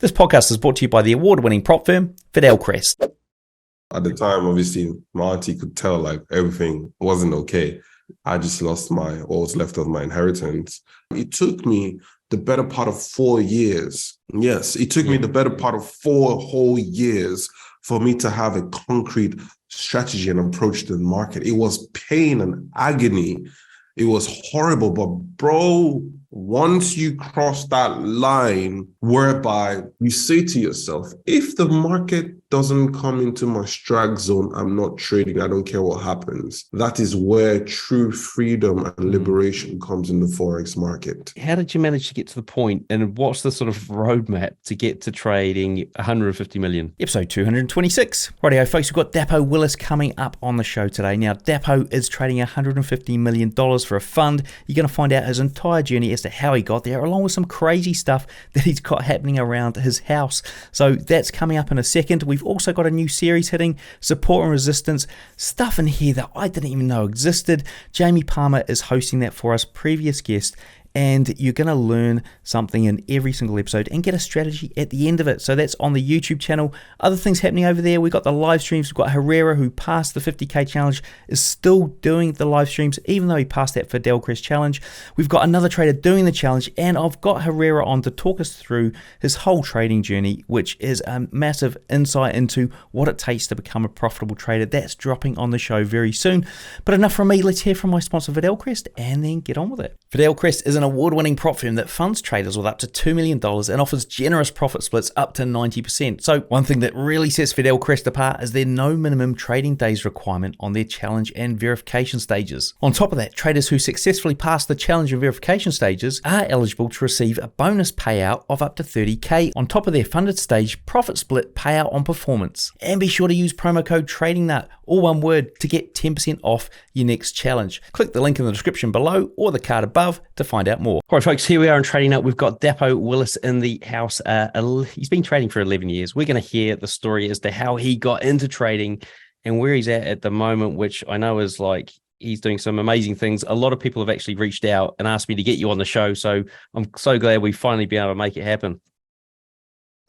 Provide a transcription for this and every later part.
This podcast is brought to you by the award-winning prop firm, Fidel Crest. At the time, obviously, my auntie could tell like everything wasn't okay. I just lost what was left of my inheritance. It took me the better part of 4 years. Yes, it took me the better part of 4 whole years for me to have a concrete strategy and approach to the market. It was pain and agony. It was horrible, but bro, once you cross that line whereby you say to yourself, if the market doesn't come into my strike zone, I'm not trading. I don't care what happens. That is where true freedom and liberation comes in the Forex market. How did you manage to get to the point, and what's the sort of roadmap to get to trading 150 million? Episode 226. Rightio, folks, we've got Dapo Willis coming up on the show today. Now, Dapo is trading $150 million for a fund. You're going to find out his entire journey as to how he got there, along with some crazy stuff that he's got happening around his house. So that's coming up in a second. We've also got a new series hitting, Support and Resistance, stuff in here that I didn't even know existed. Jamie Palmer is hosting that for us, previous guest, and you're going to learn something in every single episode and get a strategy at the end of it. So that's on the YouTube channel. Other things happening over there, we've got the live streams. We've got Herrera, who passed the 50K challenge, is still doing the live streams, even though he passed that Fidel Crest challenge. We've got another trader doing the challenge, and I've got Herrera on to talk us through his whole trading journey, which is a massive insight into what it takes to become a profitable trader. That's dropping on the show very soon. But enough from me. Let's hear from my sponsor, Fidel Crest, and then get on with it. Fidel Crest is an award-winning prop firm that funds traders with up to $2 million and offers generous profit splits up to 90%. So one thing that really sets Fidel Crest apart is their no minimum trading days requirement on their challenge and verification stages. On top of that, traders who successfully pass the challenge and verification stages are eligible to receive a bonus payout of up to 30K on top of their funded stage profit split payout on performance. And be sure to use promo code TradingNut, all one word, to get 10% off your next challenge. Click the link in the description below or the card above to find out more. All right, folks, here we are in Trading Nut. We've got Dapo Willis in the house. He's been trading for 11 years. We're going to hear the story as to how he got into trading and where he's at the moment, which I know is like he's doing some amazing things. A lot of people have actually reached out and asked me to get you on the show, so I'm so glad we finally been able to make it happen.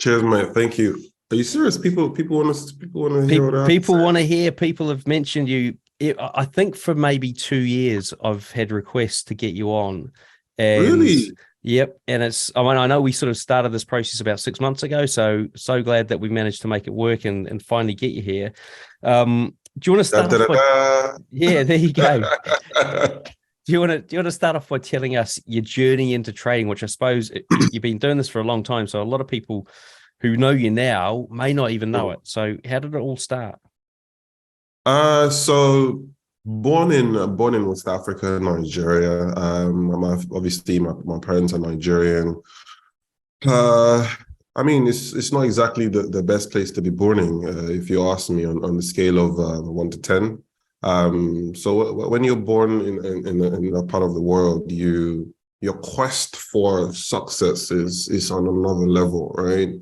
Cheers, mate. Thank you. Are you serious? People want to hear what I have People want to hear. People have mentioned you. I think for maybe 2 years, I've had requests to get you on. And really? Yep. And I know we sort of started this process about 6 months ago. So glad that we managed to make it work and finally get you here. Do you want to start off by, yeah, there you go. Do you want to start off by telling us your journey into trading, which I suppose you've been doing this for a long time. So a lot of people who know you now may not even know it. So how did it all start? So born in West Africa, Nigeria. Obviously my parents are Nigerian. I mean, it's not exactly the best place to be born in, if you ask me, on the scale of 1 to 10. So when you're born in a part of the world, your quest for success is on another level, right?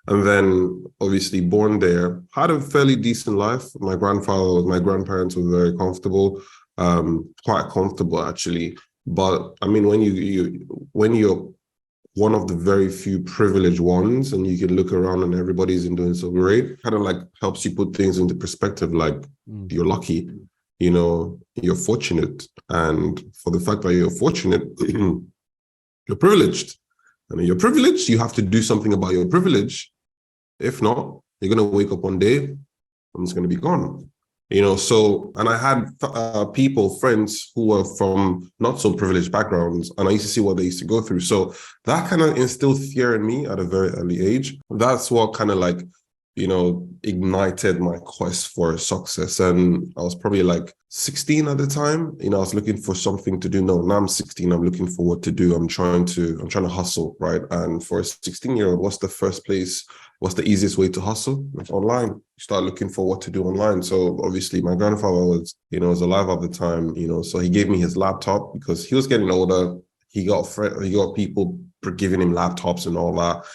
And then obviously born there, had a fairly decent life. My grandparents were very comfortable, quite comfortable actually. But I mean, when you're one of the very few privileged ones and you can look around and everybody's doing so great, kind of like helps you put things into perspective, like you're lucky, you're fortunate. And for the fact that you're fortunate, you're privileged. I mean, you're privileged, you have to do something about your privilege. If not, you're going to wake up one day and it's going to be gone. So, and I had friends who were from not so privileged backgrounds, and I used to see what they used to go through. So that kind of instilled fear in me at a very early age. That's what kind of like, ignited my quest for success. And I was probably like 16 at the time. I was looking for something to do. No, now I'm 16. I'm looking for what to do. I'm trying to hustle, right? And for a 16-year-old, what's the easiest way to hustle? It's online. You start looking for what to do online. So obviously my grandfather was alive at the time, so he gave me his laptop because he was getting older. He got people giving him laptops and all that,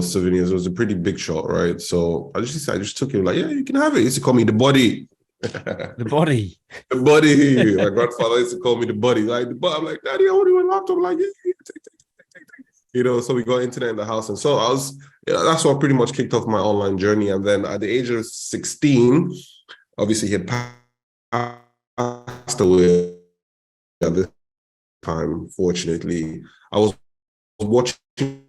souvenirs. It was a pretty big shot, right? So I just took him like, yeah, you can have it. He used to call me the body. The body. The body. My grandfather used to call me the body. Like, I'm like, Daddy, I want you a laptop. I'm like, yeah, take. So we got internet in the house. And so that's what pretty much kicked off my online journey. And then at the age of 16, obviously he had passed away at this time, fortunately. I was watching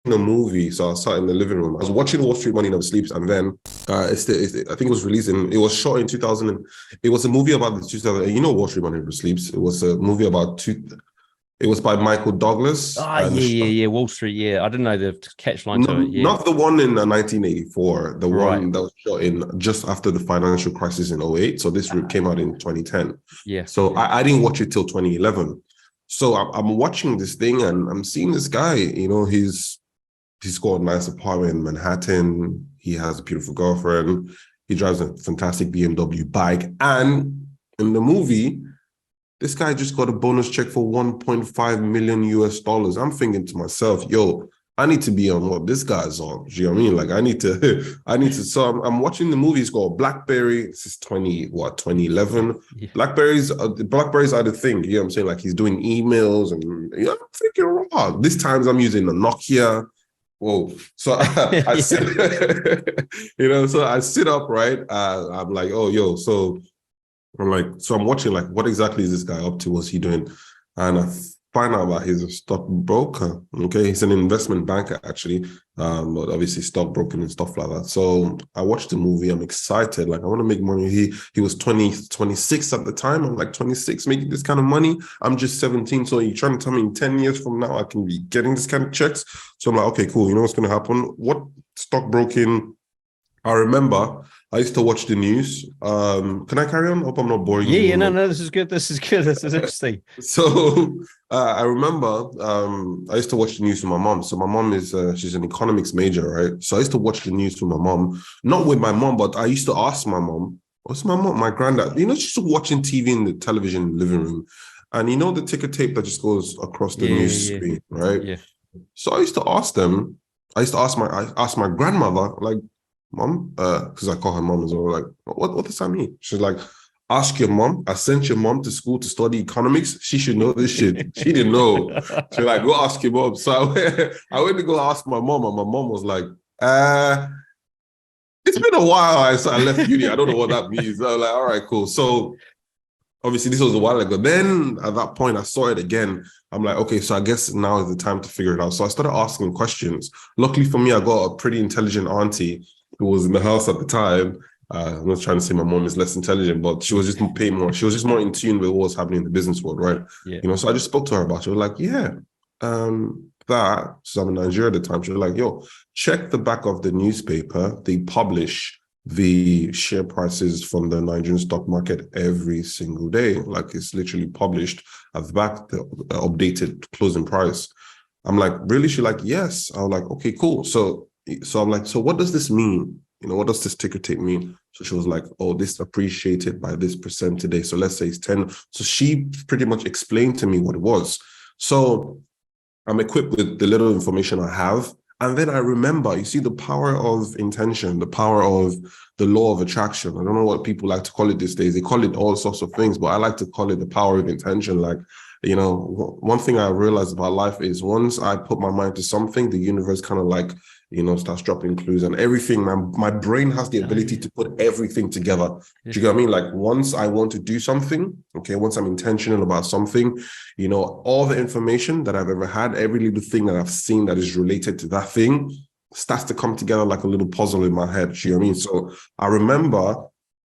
a movie, so I sat in the living room. I was watching Wall Street Money Never Sleeps, and then I think it was released it was shot in 2000. It was a movie about the 2000. Wall Street Money Never Sleeps. It was a movie about It was by Michael Douglas. Yeah. Wall Street. Yeah, I didn't know the catchline to it. Yeah. Not the one in 1984. The Right. one that was shot in just after the financial crisis in 2008. So this came out in 2010. Yeah. So I didn't watch it till 2011. So I'm watching this thing and I'm seeing this guy. He's got a nice apartment in Manhattan. He has a beautiful girlfriend. He drives a fantastic BMW bike. And in the movie, this guy just got a bonus check for 1.5 million US dollars. I'm thinking to myself, yo, I need to be on what this guy's on. Do you know what I mean? Like I need to. So I'm watching the movie. It's called BlackBerry. This is 2011. Yeah. Blackberries are the thing. You know what I'm saying? Like he's doing emails and I'm thinking, wow, this times I'm using a Nokia. Whoa. So I sit, so I sit up, right? I'm like, oh, yo, so I'm watching, like, what exactly is this guy up to? What's he doing? And I find out that he's a stockbroker. Okay. He's an investment banker, actually. But obviously stockbroking and stuff like that. So I watched the movie. I'm excited. Like, I want to make money. He was 26 at the time. I'm like 26 making this kind of money. I'm just 17. So you're trying to tell me in 10 years from now, I can be getting this kind of checks. So I'm like, okay, cool. You know what's going to happen? What stockbroking? I remember I used to watch the news. Can I carry on? Hope I'm not boring you. Yeah, no, this is good. This is interesting. So I remember I used to watch the news with my mom. So my mom she's an economics major, right? So I used to watch the news with my mom, not with my mom, but I used to ask my mom, what's my granddad? She's watching TV in the television in the living room. And the ticker tape that just goes across the news screen, right? Yeah. So I used to ask them, I asked my grandmother, like, Mom, because I call her mom as well. Like, what does that mean? She's like, ask your mom. I sent your mom to school to study economics. She should know this shit. She didn't know. She's like, go ask your mom. So I went to go ask my mom, and my mom was like, it's been a while. I left uni. I don't know what that means. I was like, all right, cool. So obviously this was a while ago. Then at that point, I saw it again. I'm like, okay, so I guess now is the time to figure it out. So I started asking questions. Luckily for me, I got a pretty intelligent auntie who was in the house at the time. I'm not trying to say my mom is less intelligent, but she was just more in tune with what was happening in the business world, right? Yeah. So I just spoke to her about it. She was like, yeah, that. So I'm in Nigeria at the time. She was like, yo, check the back of the newspaper. They publish the share prices from the Nigerian stock market every single day. Like, it's literally published at the back, the updated closing price. I'm like, really? She's like, yes. I was like, okay, cool. So I'm like, so what does this mean? What does this ticker tape mean? So she was like, oh, this appreciated by this percent today. So let's say it's 10. So she pretty much explained to me what it was. So I'm equipped with the little information I have. And then I remember, you see, the power of intention, the power of the law of attraction. I don't know what people like to call it these days. They call it all sorts of things, but I like to call it the power of intention. Like, one thing I realized about life is once I put my mind to something, the universe kind of like, starts dropping clues and everything. My brain has the ability to put everything together. Do you get what I mean? Like, once I want to do something, okay, once I'm intentional about something, all the information that I've ever had, every little thing that I've seen that is related to that thing starts to come together like a little puzzle in my head. Do you know what I mean? So I remember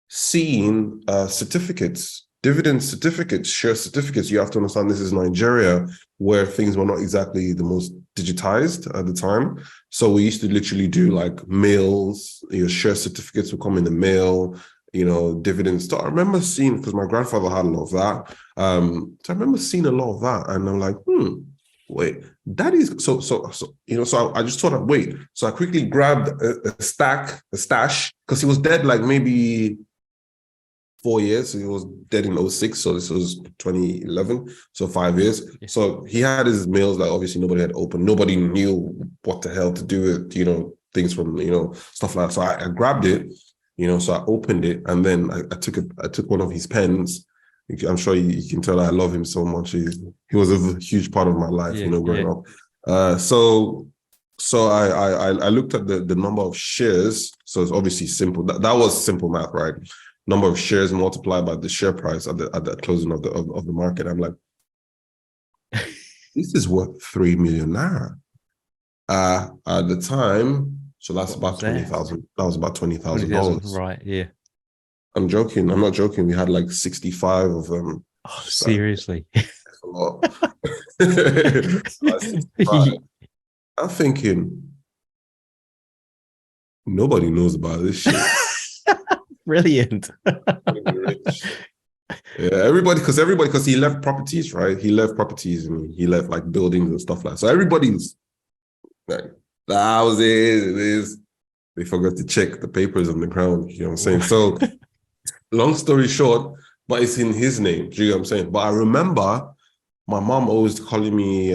seeing certificates, dividend certificates, share certificates. You have to understand this is Nigeria, where things were not exactly the most digitized at the time. So we used to literally do like mails, share certificates would come in the mail, dividends. So I remember seeing, because my grandfather had a lot of that. So I remember seeing a lot of that. And I'm like, wait, that is so I just thought, wait. So I quickly grabbed a stash, because he was dead like maybe 4 years. So he was dead in 2006. So this was 2011. So 5 years. Yeah. So he had his mails that obviously nobody had opened. Nobody knew what the hell to do with, things from, stuff like that. So I grabbed it, so I opened it, and then I took one of his pens. I'm sure you can tell that I love him so much. He was a huge part of my life, growing up. So I looked at the number of shares. So it's obviously simple. That was simple math, right? Number of shares multiplied by the share price at the closing of the market. I'm like, this is worth 3 million naira. At the time, so that's about 20,000. That was about $20,000. Right, yeah. I'm joking. I'm not joking. We had like 65 of them. Oh, seriously? That's a lot. I'm thinking, nobody knows about this shit. Brilliant. Yeah, everybody, because he left properties, right? He left properties and he left like buildings and stuff like that. So everybody's like, that was it is. They forgot to check the papers on the ground. You know what I'm saying? So long story short, but it's in his name. Do you know what I'm saying? But I remember my mom always calling me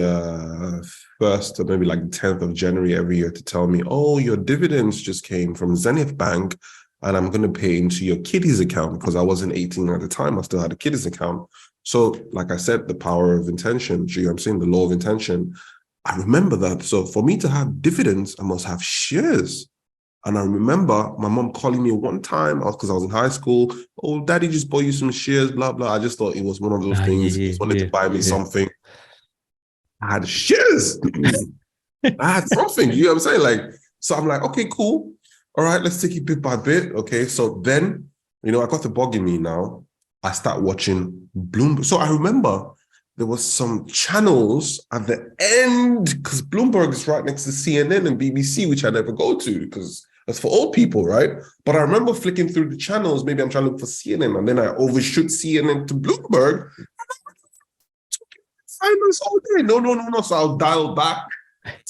first or maybe like 10th of January every year to tell me, oh, your dividends just came from Zenith Bank and I'm going to pay into your kiddies account because I wasn't 18 at the time. I still had a kiddies account. So like I said, the power of intention, do you know what I'm saying? The law of intention. I remember that. So for me to have dividends, I must have shares. And I remember my mom calling me one time because I was in high school. Oh, daddy just bought you some shares, blah, blah. I just thought it was one of those things. He just wanted to buy me something. I had shares. I had something, you know what I'm saying? Like, so I'm like, okay, cool. All right, let's take it bit by bit. Okay, so then, I got the bug in me now. I start watching Bloomberg. So I remember there was some channels at the end because Bloomberg is right next to CNN and BBC, which I never go to because that's for old people, right? But I remember flicking through the channels. Maybe I'm trying to look for CNN, and then I overshoot CNN to Bloomberg. Finance all day. No. So I'll dial back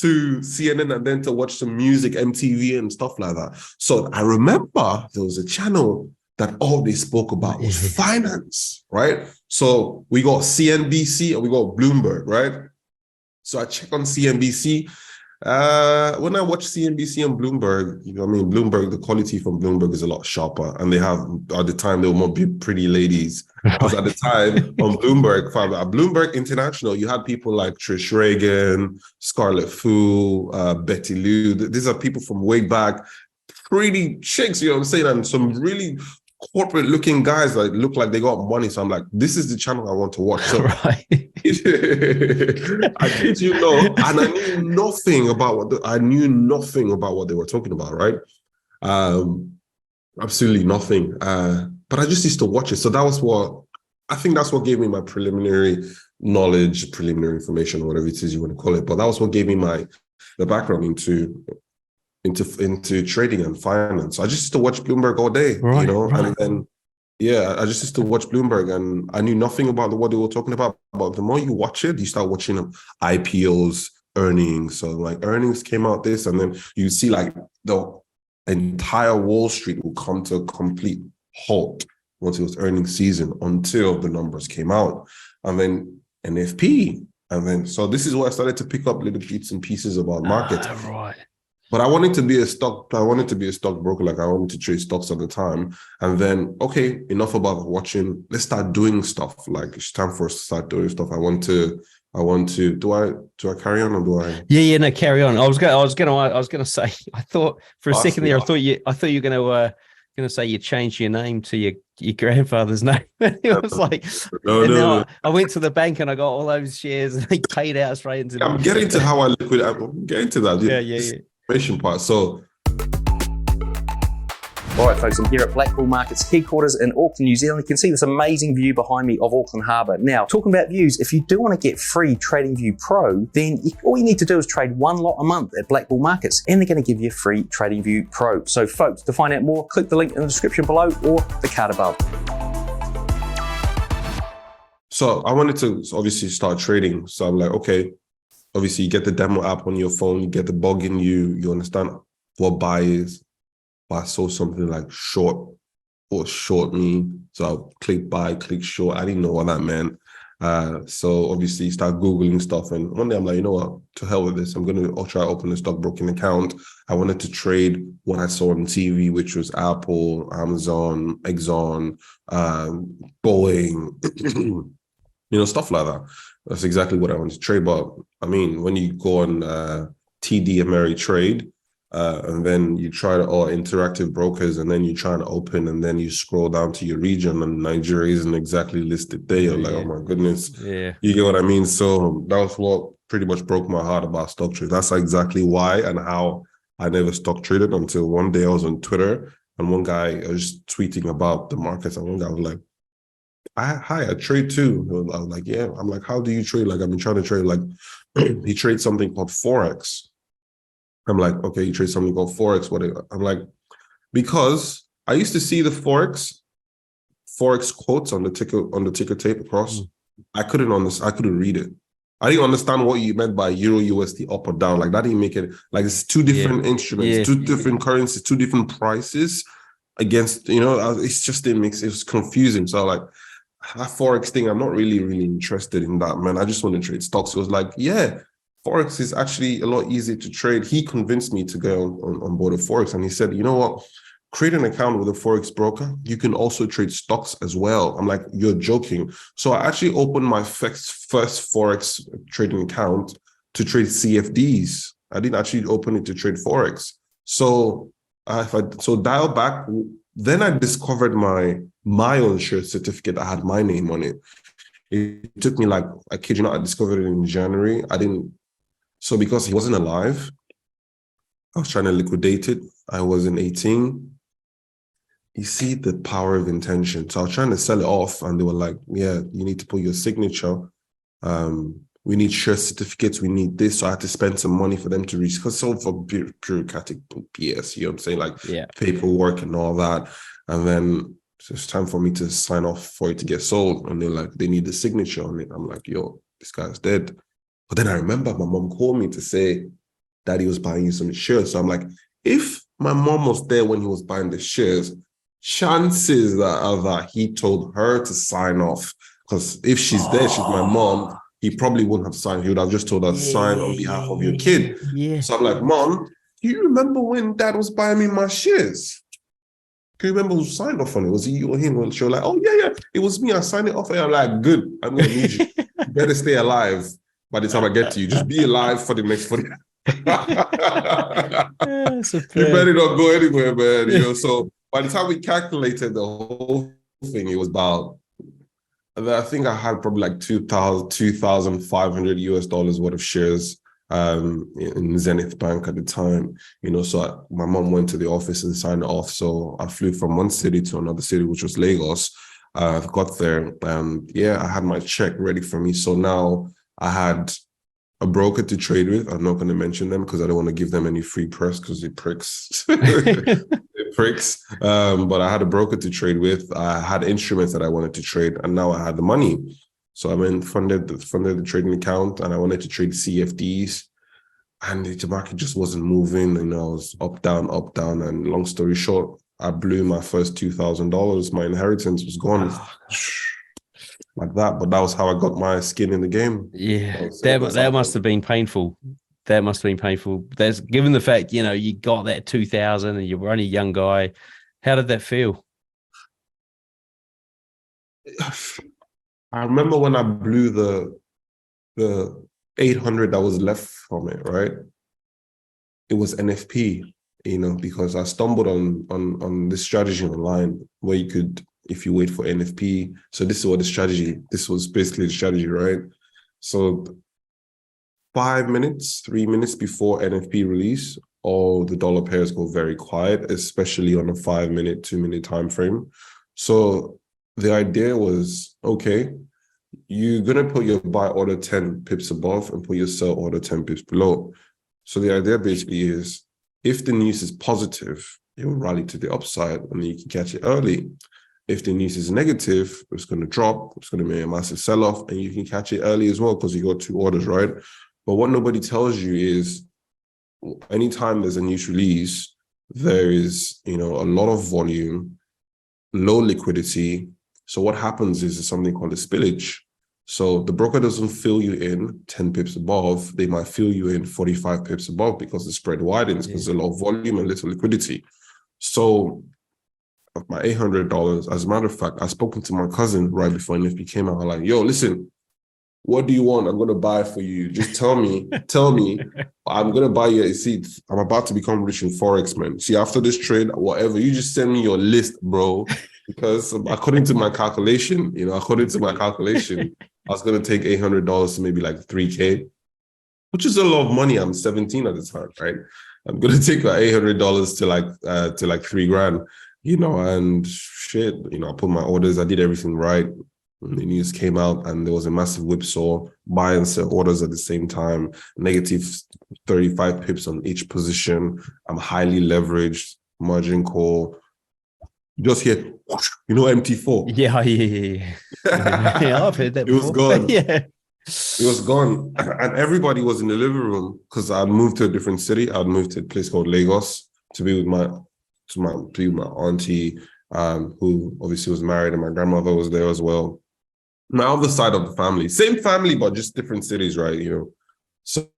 to CNN and then to watch some music, MTV and stuff like that. So I remember there was a channel that all they spoke about was finance, right? So we got CNBC and we got Bloomberg, right? So I check on CNBC. When I watch CNBC and Bloomberg, Bloomberg, the quality from Bloomberg is a lot sharper. And they have, at the time, they were more pretty ladies. Because at the time, on Bloomberg International, you had people like Trish Reagan, Scarlett Fu, Betty Lou. These are people from way back, pretty chicks, you know what I'm saying? And some really corporate looking guys that look like they got money. So I'm like, this is the channel I want to watch. So right. I kid you know, and I knew nothing about what they were talking about, right? Absolutely nothing. But I just used to watch it. So that's what gave me my preliminary knowledge, preliminary information, whatever it is you want to call it. But that was what gave me the background into trading and finance. I just used to watch Bloomberg all day, right. And then I just used to watch Bloomberg, and I knew nothing about what they were talking about. But the more you watch it, you start watching IPOs, earnings. So like earnings came out this, and then you see like the entire Wall Street will come to a complete halt once it was earnings season until the numbers came out, and then NFP, and then so this is where I started to pick up little bits and pieces about markets. Right. But I wanted to be a stockbroker, like I wanted to trade stocks at the time. And then, okay, enough about watching. Let's start doing stuff. Like it's time for us to start doing stuff. Do I carry on or do I? Yeah, no, carry on. I was gonna say, I thought for a second there, I thought you were gonna say you changed your name to your grandfather's name. It was like, no. I went to the bank and I got all those shares and they paid out straight into. I'm getting to how I liquidate. I'm getting to that. Yeah. Part. So, all right, folks, I'm here at Black Bull Markets headquarters in Auckland, New Zealand. You can see this amazing view behind me of Auckland Harbour. Now, talking about views, if you do want to get free TradingView Pro, then all you need to do is trade one lot a month at Black Bull Markets, and they're going to give you free TradingView Pro. So, folks, to find out more, click the link in the description below or the card above. So, I wanted to obviously start trading. So, I'm like, okay. Obviously, you get the demo app on your phone, you get the bug in you understand what buy is. But I saw something like short mean. So I click buy, click short. I didn't know what that meant. So obviously start Googling stuff. And one day I'm like, you know what, to hell with this. I'm going to try to open a stockbroking account. I wanted to trade what I saw on TV, which was Apple, Amazon, Exxon, Boeing, Stuff like that. That's exactly what I want to trade. But I mean, when you go on TD Ameritrade, and then you try to, or interactive brokers, and then you try to open, and then you scroll down to your region, and Nigeria isn't exactly listed there. You're like, oh my goodness. Yeah. You get what I mean? So that was what pretty much broke my heart about stock trade. That's exactly why and how I never stock traded until one day I was on Twitter, and one guy was tweeting about the markets, and one guy was like, hi, I trade too. I was like, yeah. I'm like, how do you trade? Like, I've been trying to trade. Like, he trades something called Forex. I'm like, okay, you trade something called Forex. What? I'm like, because I used to see the Forex quotes on the ticker tape across. I couldn't read it. I didn't understand what you meant by Euro USD up or down. Like, that didn't make it. Like, it's two different instruments, two different currencies, two different prices against. It's just it was confusing. So like, that Forex thing, I'm not really interested in that, man. I just want to trade stocks. It was like, yeah, Forex is actually a lot easier to trade. He convinced me to go on board of Forex, and he said, you know what? Create an account with a Forex broker. You can also trade stocks as well. I'm like, you're joking. So I actually opened my first Forex trading account to trade CFDs. I didn't actually open it to trade Forex. So dial back, then I discovered my own share certificate that had my name on it. It took me like, I kid you not, I discovered it in January. So because he wasn't alive, I was trying to liquidate it. I wasn't 18. You see the power of intention. So I was trying to sell it off, and they were like, yeah, you need to put your signature. We need share certificates. We need this. So I had to spend some money for them to reach, because it's all for bureaucratic BS, you know what I'm saying? Like paperwork and all that. And then it's time for me to sign off for it to get sold. And they're like, they need the signature on it. I'm like, yo, this guy's dead. But then I remember my mom called me to say that he was buying some shares. So I'm like, if my mom was there when he was buying the shares, chances are that he told her to sign off. Because if she's there, she's my mom, he probably wouldn't have signed. He would have just told her to sign on behalf of your kid. Yeah. So I'm like, Mom, do you remember when Dad was buying me my shares? Do you remember who signed off on it? Was it you or him? And she was like, oh, yeah, it was me. I signed it off. And I'm like, good. I'm going to need you. You better stay alive by the time I get to you. Just be alive for the next 40. You better not go anywhere, man. So by the time we calculated the whole thing, it was about, I think I had probably like $2,500 US worth of shares in Zenith Bank at the time. So my mom went to the office and signed it off. So I flew from one city to another city, which was Lagos. I got there, and I had my check ready for me. So now I had a broker to trade with. I'm not going to mention them because I don't want to give them any free press, because it pricks. It pricks. But I had a broker to trade with. I had instruments that I wanted to trade, and now I had the money. So I funded the trading account, and I wanted to trade CFDs. And the market just wasn't moving. I was up, down. And long story short, I blew my first $2,000. My inheritance was gone. Like that, but that was how I got my skin in the game. Yeah, that must have been painful. That must have been painful. Given the fact, you got that 2,000 and you were only a young guy. How did that feel? I remember when I blew the 800 that was left from it, right? It was NFP, because I stumbled on this strategy online where you could, if you wait for NFP. So this was basically the strategy, right? So 3 minutes before NFP release, all the dollar pairs go very quiet, especially on a 5 minute, 2 minute time frame. So the idea was, okay, you're going to put your buy order 10 pips above and put your sell order 10 pips below. So the idea basically is, if the news is positive, it will rally to the upside and then you can catch it early. If the news is negative, it's going to drop, it's going to be a massive sell-off, and you can catch it early as well because you got 2 orders, right? But what nobody tells you is, anytime there's a news release, there is, a lot of volume, low liquidity. So what happens is something called a spillage. So the broker doesn't fill you in 10 pips above. They might fill you in 45 pips above because the spread widens because there's a lot of volume and little liquidity. So of my $800, as a matter of fact, I spoke to my cousin right before NFP came out. I'm like, yo, listen, what do you want? I'm going to buy for you. Just tell me, I'm going to buy you a seat. I'm about to become rich in Forex, man. See, after this trade, whatever, you just send me your list, bro. Because according to my calculation, I was going to take $800 to maybe like 3K, which is a lot of money. I'm 17 at the time, right? I'm going to take like $800 to like $3,000, and shit, I put my orders, I did everything right. The news came out and there was a massive whipsaw, buy and sell orders at the same time, negative 35 pips on each position. I'm highly leveraged, margin call. Just hear, MT4. Yeah. Yeah, I've heard that before. It was gone. Yeah. It was gone. And everybody was in the living room because I'd moved to a different city. I'd moved to a place called Lagos to be with my auntie, who obviously was married, and my grandmother was there as well. My other side of the family, same family, but just different cities, right? So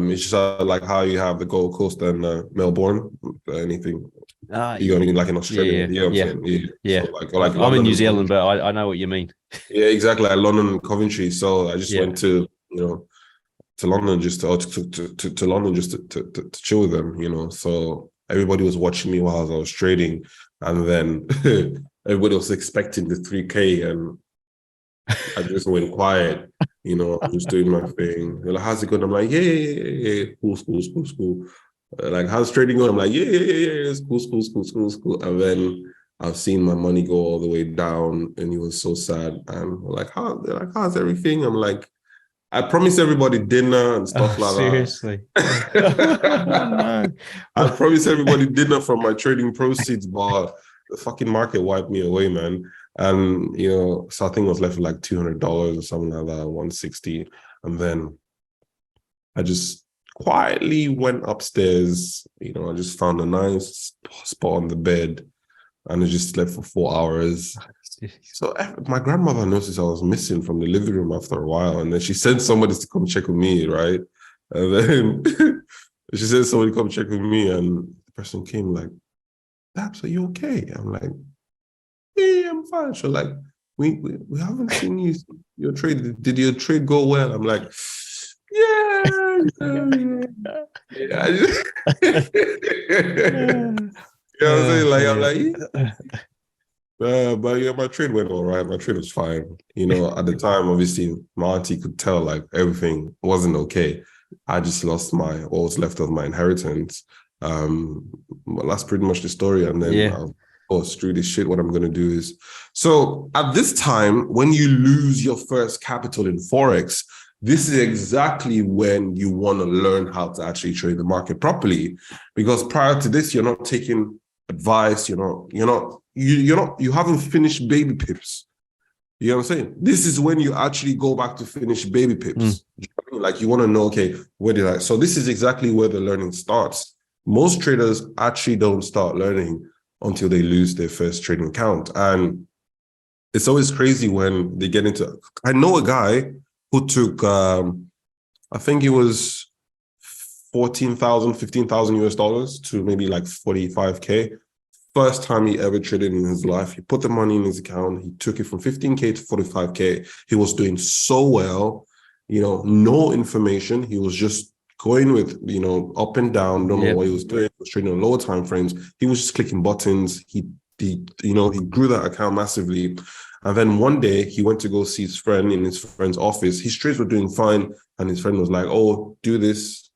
it's just like how you have the Gold Coast and Melbourne, anything. You got anything like in Australia? Yeah. So like I'm in New Zealand, but I know what you mean. Yeah, exactly. Like London and Coventry. So I just went to to London just to London just to chill with them. So everybody was watching me while I was trading, and then everybody was expecting the 3K, and I just went quiet. I'm just doing my thing. They're like, how's it going? I'm like, yeah. Cool. Like, how's trading going? I'm like, yeah. It's cool. And then I've seen my money go all the way down, and it was so sad. And they're like, how's everything? I'm like, I promised everybody dinner and stuff like seriously. that. No. I promised everybody dinner from my trading proceeds, but the fucking market wiped me away, man. And, so I think I was left with like $200 or something like that, 160. And then I just quietly went upstairs. I just found a nice spot on the bed and I just slept for 4 hours. So my grandmother noticed I was missing from the living room after a while. And then she sent somebody to come check with me, right? And then she said somebody come check with me, and the person came like, Daps, are you okay? I'm like, yeah, I'm fine. So like, we haven't seen your trade. Did your trade go well? I'm like, yeah. I'm saying? Like, I'm like, but yeah, my trade went all right. My trade was fine. At the time, obviously, my auntie could tell like everything wasn't okay. I just lost what was left of my inheritance. But that's pretty much the story. And then screw this shit. What I'm going to do is, so at this time, when you lose your first capital in Forex, this is exactly when you want to learn how to actually trade the market properly. Because prior to this, you're not taking advice. You haven't finished baby pips. You know what I'm saying? This is when you actually go back to finish baby pips. You know what I mean? Like, you want to know, okay, where did I? So this is exactly where the learning starts. Most traders actually don't start learning until they lose their first trading account. And it's always crazy when they get into, I know a guy who took, I think it was 14,000, 15,000 US dollars to maybe like 45K. First time he ever traded in his life. He put the money in his account. He took it from 15K to 45K. He was doing so well, no information. He was just going with, up and down, don't know what he was doing. He was trading on lower time frames. He was just clicking buttons. He grew that account massively. And then one day he went to go see his friend in his friend's office. His trades were doing fine. And his friend was like, oh, do this,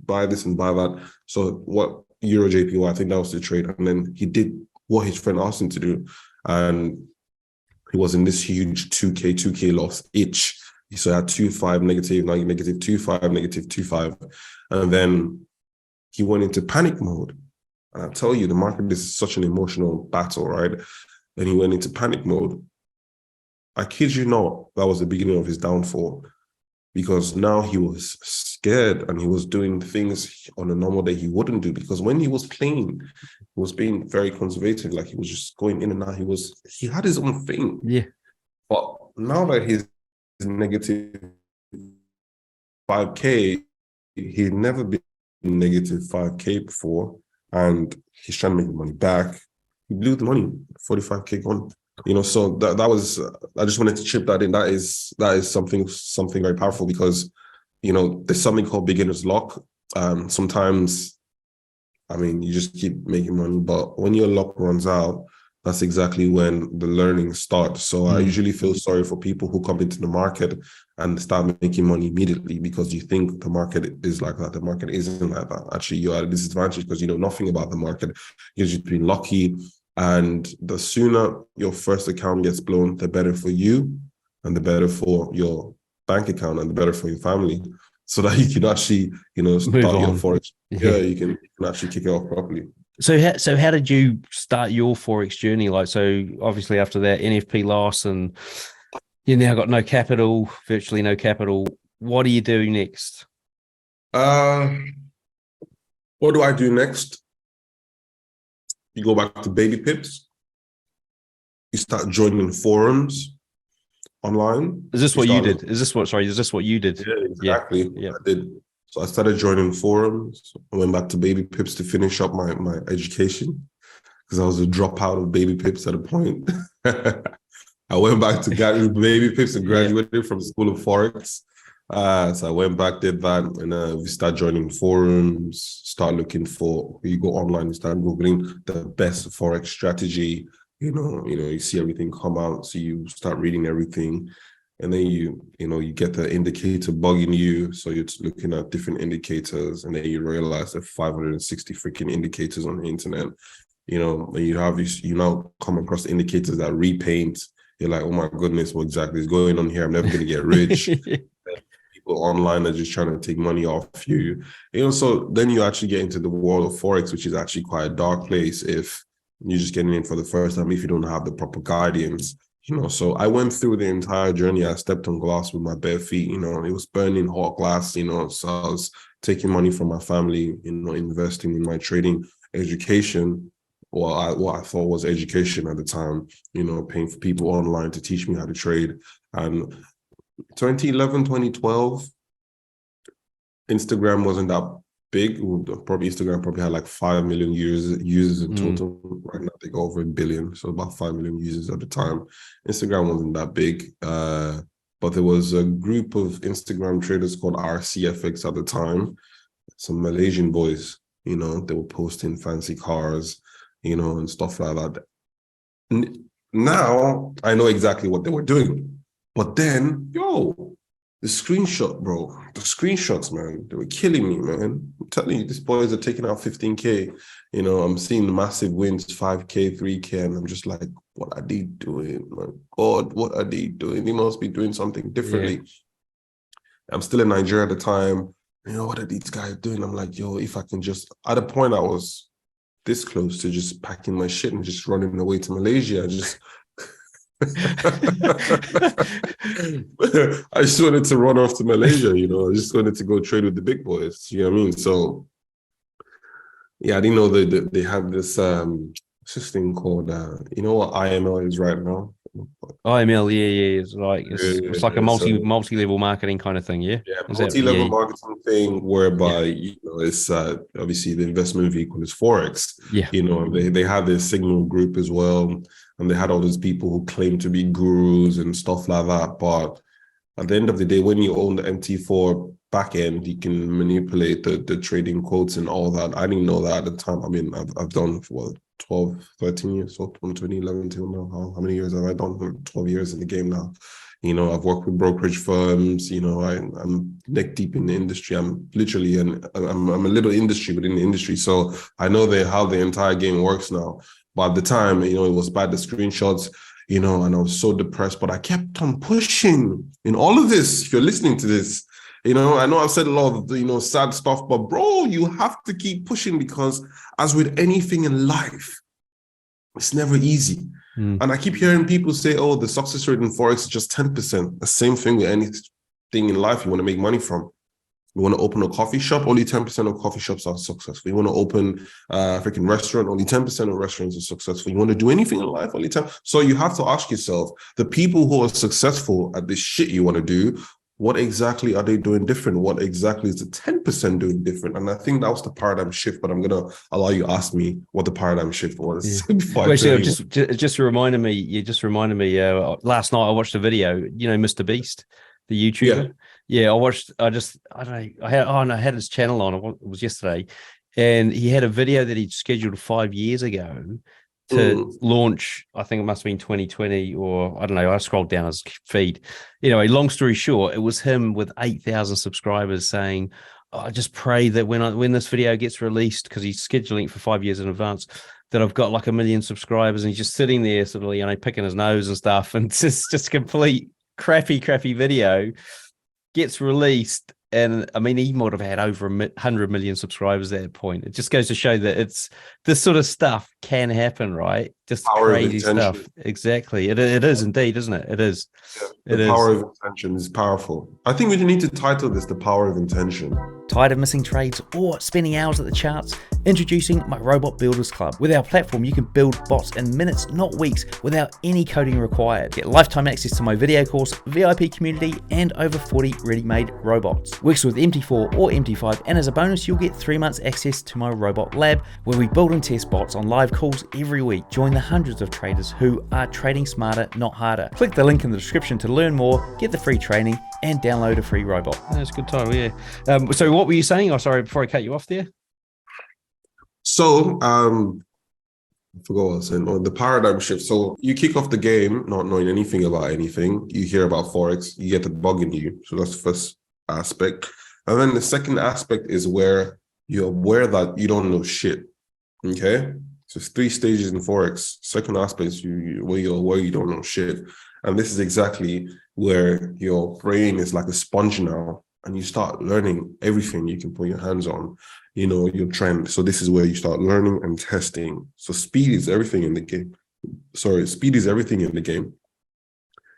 buy this and buy that. So what? Euro JPY, I think that was the trade. And then he did what his friend asked him to do. And he was in this huge 2K loss each. So he had 2.5 negative, negative 2.5, negative 2.5. And then he went into panic mode. And I tell you, the market is such an emotional battle, right? And he went into panic mode. I kid you not, that was the beginning of his downfall. Because now he was scared and he was doing things on a normal day he wouldn't do. Because when he was playing, he was being very conservative. Like, he was just going in and out. He had his own thing. Yeah. But now that he's negative 5K, he'd never been negative 5K before. And he's trying to make the money back. He blew the money, 45K gone. So that was, I just wanted to chip that in. That is something very powerful, because, there's something called beginner's luck. Sometimes, you just keep making money, but when your luck runs out, that's exactly when the learning starts. So I usually feel sorry for people who come into the market and start making money immediately, because you think the market is like that. The market isn't like that. Actually, you're at a disadvantage because you know nothing about the market. You've just been lucky. And the sooner your first account gets blown, the better for you, and the better for your bank account, and the better for your family, so that you can actually, start your Forex. Yeah, you can actually kick it off properly. So how did you start your Forex journey? Like, so obviously after that NFP loss, and you now got no capital, virtually no capital. What do you do next? What do I do next? You go back to baby pips. You start joining forums online. Is this what you did? Is this what you did? Yeah, exactly. Yeah. I did. So I started joining forums. I went back to baby pips to finish up my education, because I was a dropout of baby pips at a point. I went back to baby pips and graduated from the School of Forex. So I went back, did that, and we start joining forums, start looking for, you go online, you start Googling the best Forex strategy, you see everything come out. So you start reading everything, and then you get the indicator bugging you. So you're looking at different indicators, and then you realize there are 560 freaking indicators on the internet, and you now come across indicators that repaint. You're like, oh my goodness, what exactly is going on here? I'm never going to get rich. People online are just trying to take money off you. So then you actually get into the world of Forex, which is actually quite a dark place if you're just getting in for the first time, if you don't have the proper guidance. So I went through the entire journey. I stepped on glass with my bare feet. It was burning hot glass. So I was taking money from my family, investing in my trading education, or what I thought was education at the time, paying for people online to teach me how to trade. And 2011, 2012, Instagram wasn't that big. Instagram probably had like 5 million users in total. Right now they go over 1 billion, so about 5 million users at the time. Instagram wasn't that big, but there was a group of Instagram traders called RCFX at the time. Some Malaysian boys, they were posting fancy cars, and stuff like that. Now I know exactly what they were doing, but then, the screenshots, man, they were killing me, man. I'm telling you, these boys are taking out 15K. I'm seeing massive wins, 5K, 3K, and I'm just like, what are they doing? My God, what are they doing? They must be doing something differently. Yeah. I'm still in Nigeria at the time. What are these guys doing? I'm like, if I can just, at a point I was this close to just packing my shit and just running away to Malaysia. I just wanted to run off to Malaysia, I just wanted to go trade with the big boys. You know what I mean? So, yeah, I didn't know that they have this thing called, what IML is right now? IML, yeah. It's like a multi-level marketing kind of thing, yeah? Yeah, multi-level marketing thing whereby, it's obviously the investment vehicle is Forex. Yeah. They have this Signal group as well. And they had all these people who claim to be gurus and stuff like that. But at the end of the day, when you own the MT4 backend, you can manipulate the trading quotes and all that. I didn't know that at the time. I've done, 12, 13 years, so from 2011 till now. How many years have I done? 12 years in the game now. I've worked with brokerage firms. I'm neck deep in the industry. I'm literally, I'm a little industry within the industry. So I know how the entire game works now. But at the time, it was bad, the screenshots, and I was so depressed, but I kept on pushing in all of this. If you're listening to this, I know I've said a lot of, sad stuff, but bro, you have to keep pushing, because as with anything in life, it's never easy. And I keep hearing people say, the success rate in Forex is just 10%. The same thing with anything in life you want to make money from. You want to open a coffee shop, only 10% of coffee shops are successful. You want to open a freaking restaurant, only 10% of restaurants are successful. You want to do anything in life, only 10%. So you have to ask yourself, the people who are successful at this shit you want to do, what exactly are they doing different? What exactly is the 10% doing different? And I think that was the paradigm shift, but I'm going to allow you to ask me what the paradigm shift was. Yeah. Before I Well, tell so you. just reminded me. You just reminded me. Last night I watched a video. You know, Mr. Beast, the YouTuber. Yeah, I don't know. I had his channel on. It was yesterday, and he had a video that he'd scheduled 5 years ago to launch. I think it must have been 2020, or I don't know. I scrolled down his feed. Anyway, long story short, it was him with 8,000 subscribers saying, I just pray that when this video gets released, because he's scheduling it for 5 years in advance, that I've got like 1 million subscribers, and he's just sitting there sort of, you know, picking his nose and stuff, and just complete crappy video gets released. And I mean, he might have had over 100 million subscribers at that point. It just goes to show that it's this sort of stuff can happen, right? Just Power crazy stuff. Exactly. It is indeed, isn't it? It is. Yeah, the power of intention is powerful. I think we need to title this The Power of Intention. Tired of missing trades or spending hours at the charts? Introducing my Robot Builders Club. With our platform, you can build bots in minutes, not weeks, without any coding required. Get lifetime access to my video course, VIP community, and over 40 ready-made robots. Works with MT4 or MT5, and as a bonus, you'll get 3 months access to my robot lab, where we build and test bots on live calls every week. Join the hundreds of traders who are trading smarter, not harder. Click the link in the description to learn more, get the free training, and download a free robot. That's a good title, yeah. So what were you saying? Oh, sorry, before I cut you off there. So, I forgot what I was saying. The paradigm shift. So you kick off the game not knowing anything about anything. You hear about Forex, you get the bug in you. So that's the first aspect. And then the second aspect is where you're aware that you don't know shit. Okay? So it's 3 stages in Forex. Second aspect is where you're aware you don't know shit. And this is exactly where your brain is like a sponge now, and you start learning everything you can put your hands on, you know, your trend. So this is where you start learning and testing. So speed is everything in the game. Speed is everything in the game.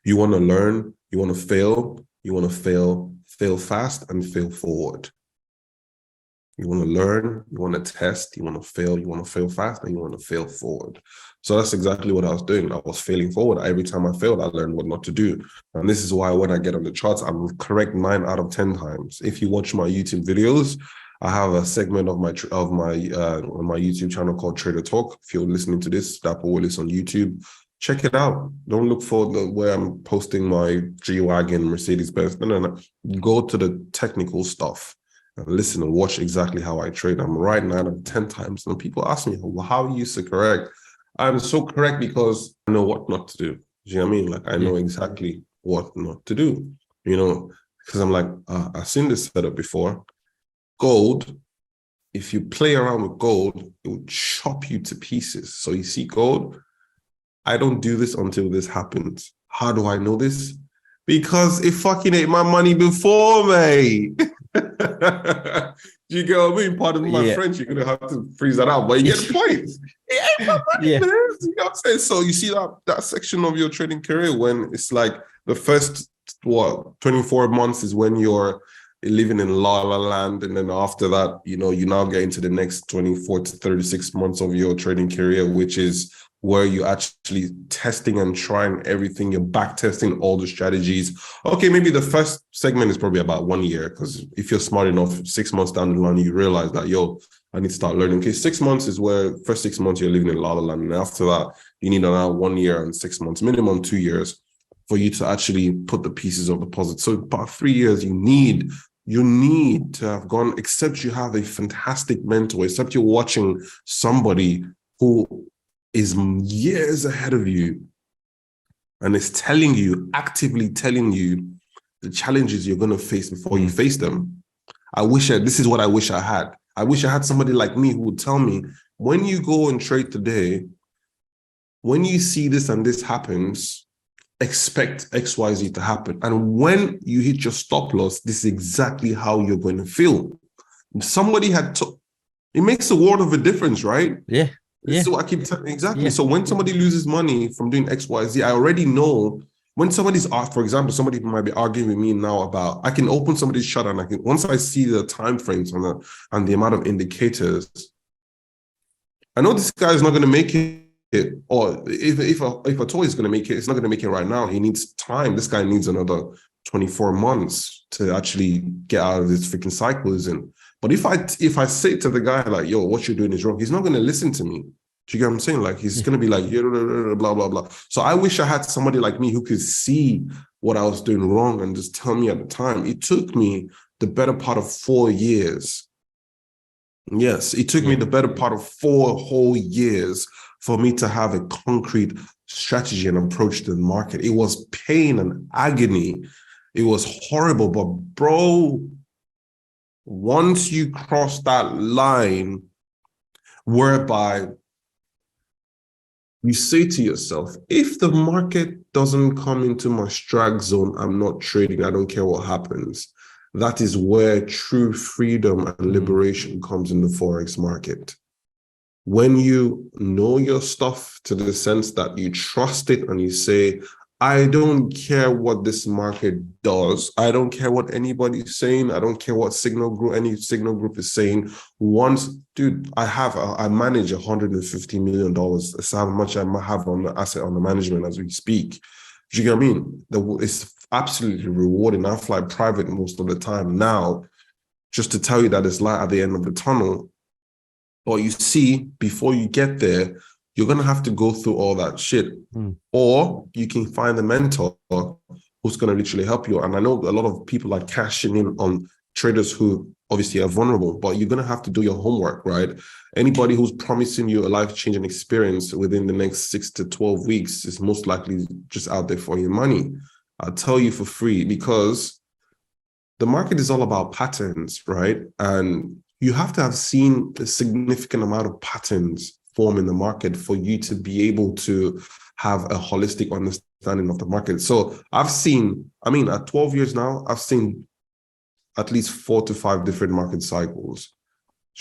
You want to learn, you want to fail, fail fast and fail forward. You want to learn, you want to test, you want to fail fast, and you want to fail forward. So that's exactly what I was doing. I was failing forward. Every time I failed, I learned what not to do. And this is why when I get on the charts, I'm correct 9 out of 10 times. If you watch my YouTube videos, I have a segment of my YouTube channel called Trader Talk. If you're listening to this, Dapo Willis on YouTube, check it out. Don't look for where I'm posting my G-Wagon, Mercedes-Benz. No. Go to the technical stuff. Listen and watch exactly how I trade. I'm right 9 out of 10 times. And people ask me, well, how are you so correct? I'm so correct because I know what not to do. Do you know what I mean? Like, I know exactly what not to do, you know, because I'm like, I've seen this setup before. Gold, if you play around with gold, it will chop you to pieces. So you see gold, I don't do this until this happens. How do I know this? Because it fucking ate my money before, mate. Do you get what I mean? Pardon my French, you're gonna have to freeze that out, but you get the point. It ain't my money, man. You know what I'm saying? So you see that section of your trading career when it's like the first 24 months is when you're living in la la land, and then after that, you know, you now get into the next 24 to 36 months of your trading career, which is where you're actually testing and trying everything. You're back testing all the strategies. Okay, maybe the first segment is probably about 1 year, because if you're smart enough, 6 months down the line, you realize that, I need to start learning. Okay, 6 months is where first 6 months you're living in la la land, and after that, you need another 1 year and 6 months, minimum 2 years, for you to actually put the pieces of the puzzle. So about 3 years, you need to have gone, except you have a fantastic mentor, except you're watching somebody who is years ahead of you and is actively telling you the challenges you're going to face before you face them. This is what I wish I had. I wish I had somebody like me who would tell me, when you go and trade today, when you see this and this happens, expect XYZ to happen. And when you hit your stop loss, this is exactly how you're going to feel. Somebody it makes a world of a difference, right? Yeah. This is what I keep telling you. Exactly. Yeah. So when somebody loses money from doing XYZ, I already know when somebody's, for example, somebody might be arguing with me now about, I can open somebody's chart and once I see the time frames and the amount of indicators, I know this guy is not going to make it. Or if a toy is going to make it, it's not going to make it right now. He needs time. This guy needs another 24 months to actually get out of this freaking cycle is in. But if I say to the guy like, yo, what you're doing is wrong, he's not going to listen to me. Do you get what I'm saying? Like, he's going to be like, yeah, blah, blah, blah. So I wish I had somebody like me who could see what I was doing wrong and just tell me at the time. It took me the better part of 4 years. Yes, it took me the better part of 4 whole years for me to have a concrete strategy and approach to the market. It was pain and agony. It was horrible. But bro, once you cross that line whereby you say to yourself, if the market doesn't come into my strike zone, I'm not trading. I don't care what happens. That is where true freedom and liberation comes in the Forex market. When you know your stuff to the sense that you trust it and you say, I don't care what this market does. I don't care what anybody's saying. I don't care what any signal group is saying. Once, dude, I manage $150 million. That's how much I have on the asset under management as we speak. Do you get what I mean? It's absolutely rewarding. I fly private most of the time now, just to tell you that it's light at the end of the tunnel. But you see, before you get there, you're going to have to go through all that shit. Or you can find a mentor who's going to literally help you. And I know a lot of people are cashing in on traders who obviously are vulnerable, but you're going to have to do your homework, right? Anybody who's promising you a life-changing experience within the next 6 to 12 weeks is most likely just out there for your money. I'll tell you for free, because the market is all about patterns, right? And you have to have seen a significant amount of patterns form in the market for you to be able to have a holistic understanding of the market. So at 12 years now, I've seen at least 4 to 5 different market cycles.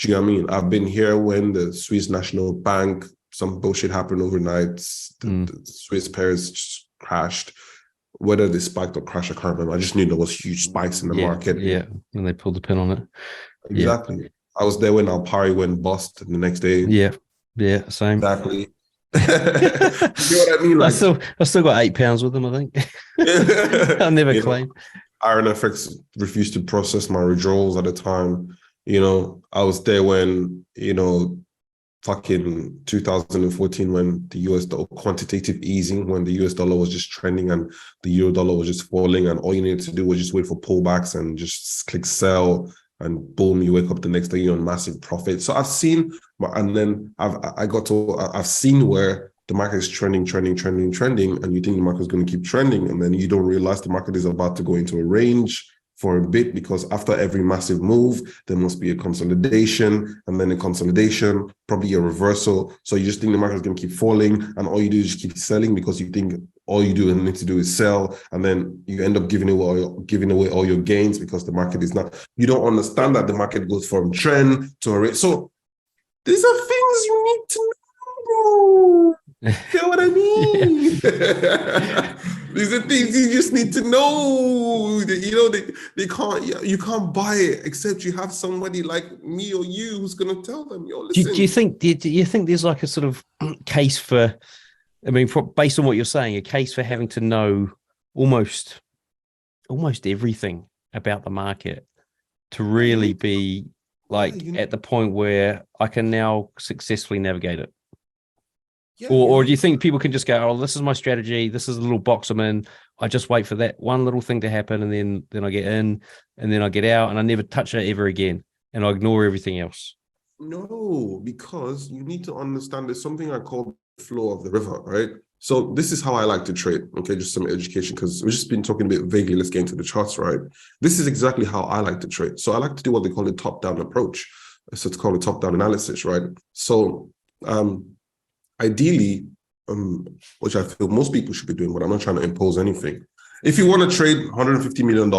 Do you know what I mean? I've been here when the Swiss National Bank, some bullshit happened overnight. The Swiss pairs just crashed. Whether they spiked or crashed, I can't remember. I just knew there was huge spikes in the market. Yeah, and they pulled the pin on it. Exactly. Yeah. I was there when Alpari went bust the next day. Yeah, same. Exactly. You know what I mean? Like, I still got £8 with them, I think. I never claimed. IronFX refused to process my withdrawals at the time. I was there when, fucking 2014, when the US dollar quantitative easing, when the US dollar was just trending and the euro dollar was just falling, and all you needed to do was just wait for pullbacks and just click sell, and boom, you wake up the next day, you're on massive profit. So I've seen, and then I've seen where the market is trending, and you think the market is going to keep trending, and then you don't realize the market is about to go into a range for a bit, because after every massive move, there must be a consolidation, and then a consolidation, probably a reversal. So you just think the market is going to keep falling, and all you do is just keep selling, because you think all you do and need to do is sell, and then you end up giving away all your gains, because the market is not. You don't understand that the market goes from trend to a rate. So these are things you need to know, bro. You know what I mean? These are things you just need to know. They can't. You can't buy it except you have somebody like me or you who's going to tell them. Yo, listen. Do you think there's like a sort of case for? I mean, based on what you're saying, a case for having to know almost everything about the market to really be like at the point where I can now successfully navigate it. Yeah, or do you think people can just go, oh, this is my strategy, this is the little box I'm in, I just wait for that one little thing to happen, and then I get in, and then I get out, and I never touch it ever again, and I ignore everything else? No, because you need to understand there's something I call the flow of the river, right? So this is how I like to trade, okay? Just some education, because we've just been talking a bit vaguely. Let's get into the charts, right? This is exactly how I like to trade. So I like to do what they call a top-down approach. So it's called a top-down analysis, right? So ideally, which I feel most people should be doing, but I'm not trying to impose anything. If you want to trade $150 million,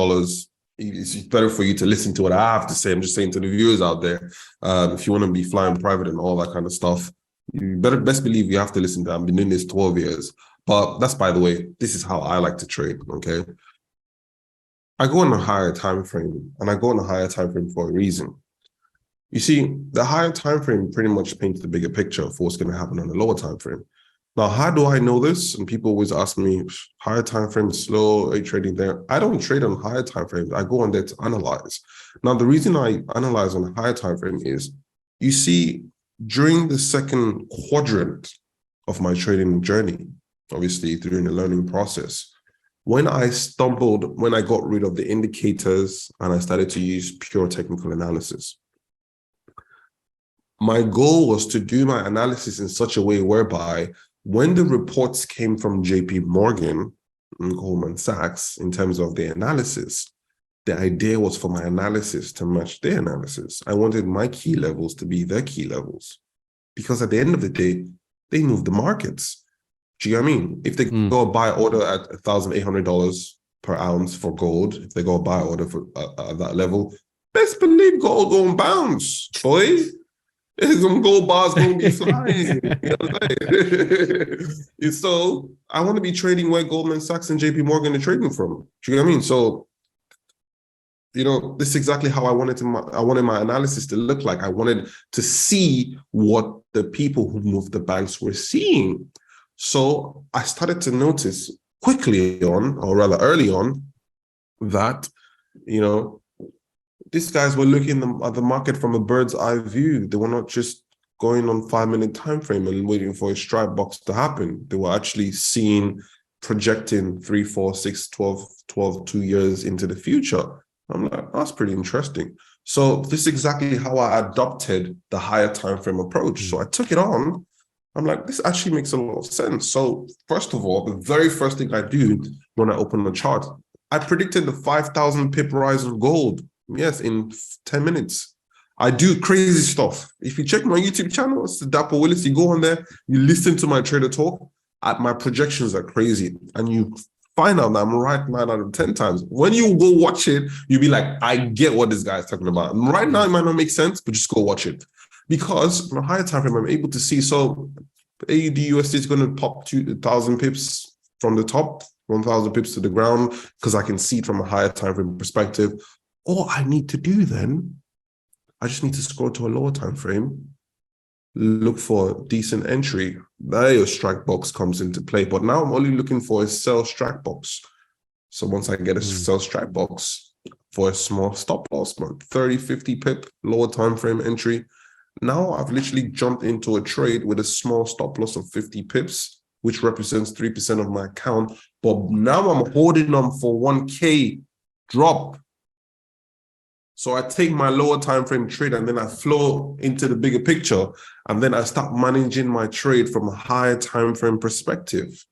it's better for you to listen to what I have to say. I'm just saying to the viewers out there, if you want to be flying private and all that kind of stuff, you best believe you have to listen to. I've been doing this 12 years. But that's, by the way, this is how I like to trade, okay? I go on a higher time frame, and I go on a higher time frame for a reason. You see, the higher time frame pretty much paints the bigger picture of what's going to happen on the lower time frame. Now, how do I know this? And people always ask me, higher time frame, slow, are you trading there? I don't trade on higher time frames. I go on there to analyze. Now, the reason I analyze on a higher time frame is, you see, during the second quadrant of my trading journey, obviously during the learning process, when I got rid of the indicators and I started to use pure technical analysis, my goal was to do my analysis in such a way whereby when the reports came from JP Morgan and Goldman Sachs in terms of their analysis, the idea was for my analysis to match their analysis. I wanted my key levels to be their key levels, because at the end of the day, they move the markets. Do you know what I mean? If they go buy order at $1,800 per ounce for gold, if they go buy order for at that level, best believe gold going bounce, boy. Some gold bars going to be flying. You know what I'm saying? So I want to be trading where Goldman Sachs and JP Morgan are trading from. Do you know what I mean? So, this is exactly how I wanted my analysis to look like. I wanted to see what the people who moved the banks were seeing. So I started to notice quickly on, or rather early on, that, these guys were looking at the market from a bird's eye view. They were not just going on 5-minute time frame and waiting for a strike box to happen. They were actually projecting 3, 4, 6, 12, 2 years into the future. I'm like, that's pretty interesting. So this is exactly how I adopted the higher time frame approach. So I took it on. I'm like, this actually makes a lot of sense. So first of all, the very first thing I do when I open the chart, I predicted the 5,000 pip rise of gold. Yes, in 10 minutes. I do crazy stuff. If you check my YouTube channel, it's the Dapo Willis. You go on there, you listen to my trader talk. My projections are crazy. And you find out that I'm right 9 out of 10 times. When you go watch it, you'll be like, I get what this guy is talking about. And right now, it might not make sense, but just go watch it. Because on a higher time frame, I'm able to see, so AUD USD is going to pop 2,000 pips from the top, 1,000 pips to the ground, because I can see it from a higher time frame perspective. All I need to do then, I just need to scroll to a lower time frame, look for a decent entry. There your strike box comes into play. But now I'm only looking for a sell strike box. So once I get a sell strike box for a small stop loss, 30, 50 pip, lower time frame entry, now I've literally jumped into a trade with a small stop loss of 50 pips, which represents 3% of my account. But now I'm holding on for 1K drop. So I take my lower time frame trade and then I flow into the bigger picture, and then I start managing my trade from a higher time frame perspective.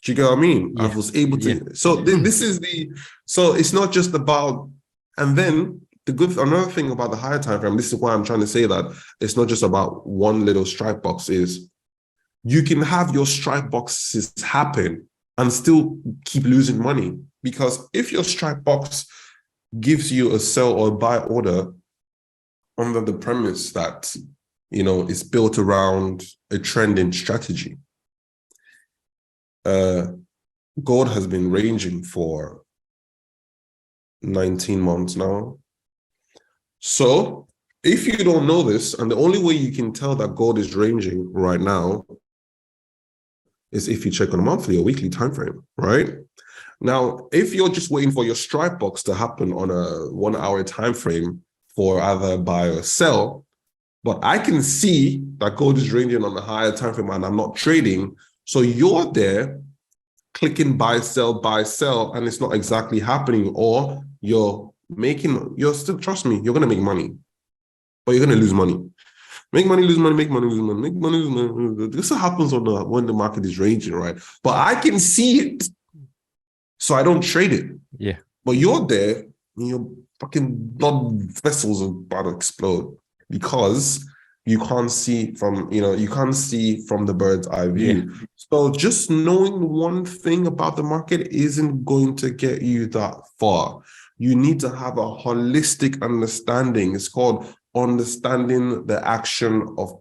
Do you get what I mean? Yeah. I was able to. Yeah. So this is so it's not just about, and then another thing about the higher time frame, this is why I'm trying to say that it's not just about one little strike box, is you can have your strike boxes happen and still keep losing money. Because if your strike box gives you a sell or buy order under the premise that, it's built around a trending strategy. Gold has been ranging for 19 months now. So if you don't know this, and the only way you can tell that gold is ranging right now is if you check on a monthly or weekly time frame, right? Now, if you're just waiting for your strike box to happen on a 1 hour time frame for either buy or sell, but I can see that gold is ranging on a higher time frame and I'm not trading, so you're there clicking buy, sell, and it's not exactly happening, or you're still, trust me, you're going to make money, but you're going to lose money. Make money, lose money, make money, lose money, make money, lose money. This happens when the market is ranging, right? But I can see it, so I don't trade it. Yeah. But you're there, and your fucking blood vessels are about to explode because you can't see from the bird's eye view. Yeah. So just knowing one thing about the market isn't going to get you that far. You need to have a holistic understanding. It's called understanding the action of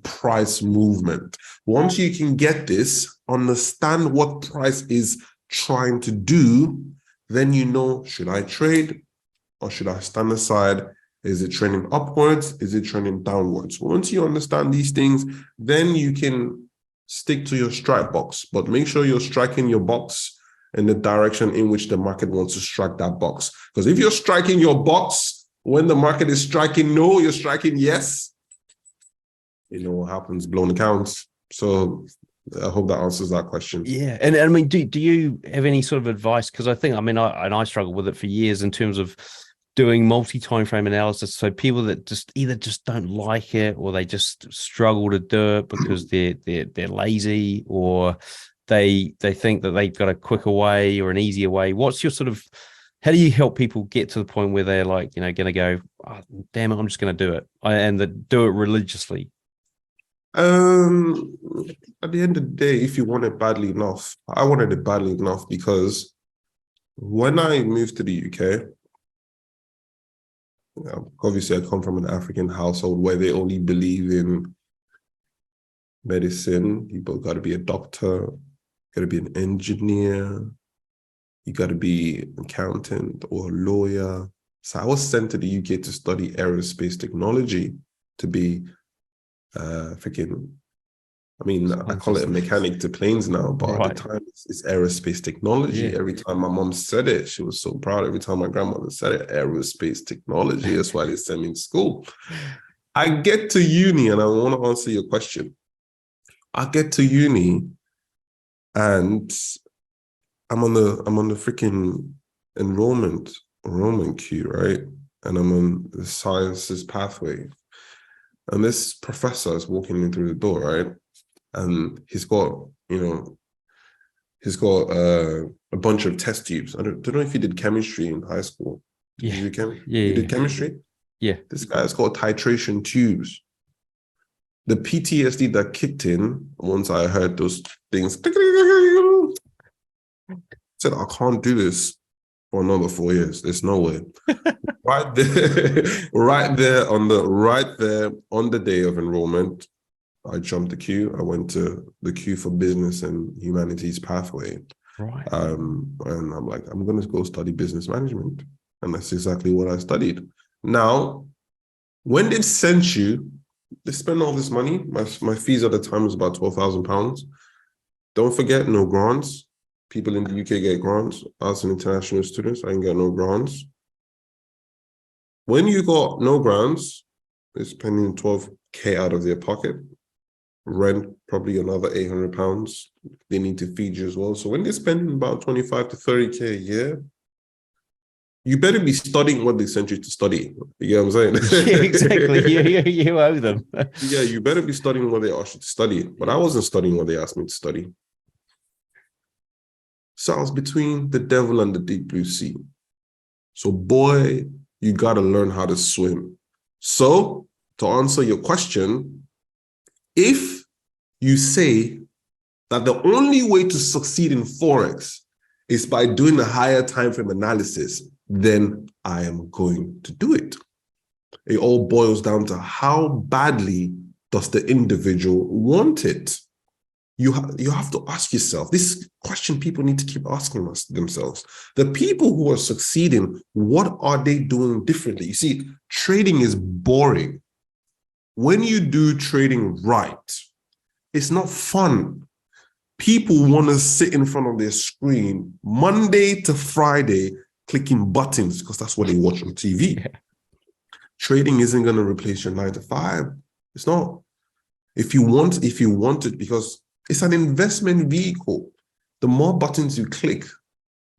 price movement. Once you can get this, understand what price is trying to do, then should I trade or should I stand aside? Is it trending upwards? Is it trending downwards? Once you understand these things, then you can stick to your strike box, but make sure you're striking your box in the direction in which the market wants to strike that box. Because if you're striking your box when the market is striking no, you're striking yes, you know what happens, blown accounts. So I hope that answers that question. Yeah. And I mean, do you have any sort of advice? Because I think, I mean, I struggled with it for years in terms of doing multi-time frame analysis. So people that just either just don't like it, or they just struggle to do it because they're lazy, or they think that they've got a quicker way or an easier way. What's your sort of, how do you help people get to the point where they're like, you know, going to go, oh, damn it, I'm just going to do it, and do it religiously? At the end of the day, if you want it badly enough, I wanted it badly enough because when I moved to the UK, obviously I come from an African household where they only believe in medicine. People got to be a doctor, got to be an engineer, you got to be an accountant or a lawyer. So I was sent to the UK to study aerospace technology, to be I call it a mechanic to planes now, but Right. at the time it's aerospace technology. Yeah. Every time my mom said it, she was so proud. Every time my grandmother said it, aerospace technology. That's why they sent me to school. I get to uni, and I want to answer your question. I get to uni and I'm on the freaking enrollment queue, right? And I'm on the sciences pathway. And this professor is walking me through the door, right? And he's got a bunch of test tubes. I don't know if you did chemistry in high school. Yeah. You Yeah. did chemistry? Yeah. This guy's got titration tubes. The PTSD that kicked in once I heard those things, said, I can't do this for another 4 years. There's no way. right there on the day of enrollment, I jumped the queue. I went to the queue for business and humanities pathway. Right. And I'm like, I'm going to go study business management. And that's exactly what I studied. Now, when they sent you, they spend all this money. My fees at the time was about £12,000. Don't forget, no grants. People in the UK get grants. Us and international students, I didn't get no grants. When you got no grants, they're spending £12,000 out of their pocket. Rent, probably another £800. They need to feed you as well. So when they're spending about 25 to 30K a year, you better be studying what they sent you to study. You get what I'm saying? Yeah, exactly. You owe them. Yeah, you better be studying what they asked you to study. But I wasn't studying what they asked me to study. So I was between the devil and the deep blue sea. So boy, you got to learn how to swim. So to answer your question, if you say that the only way to succeed in Forex is by doing a higher time frame analysis, then I am going to do it. It all boils down to how badly does the individual want it. You have to ask yourself, this question people need to keep asking themselves. The people who are succeeding, what are they doing differently? You see, trading is boring. When you do trading right, it's not fun. People want to sit in front of their screen Monday to Friday clicking buttons because that's what they watch on TV. Yeah. Trading isn't going to replace your 9 to 5. It's not. If you want it, because it's an investment vehicle. The more buttons you click,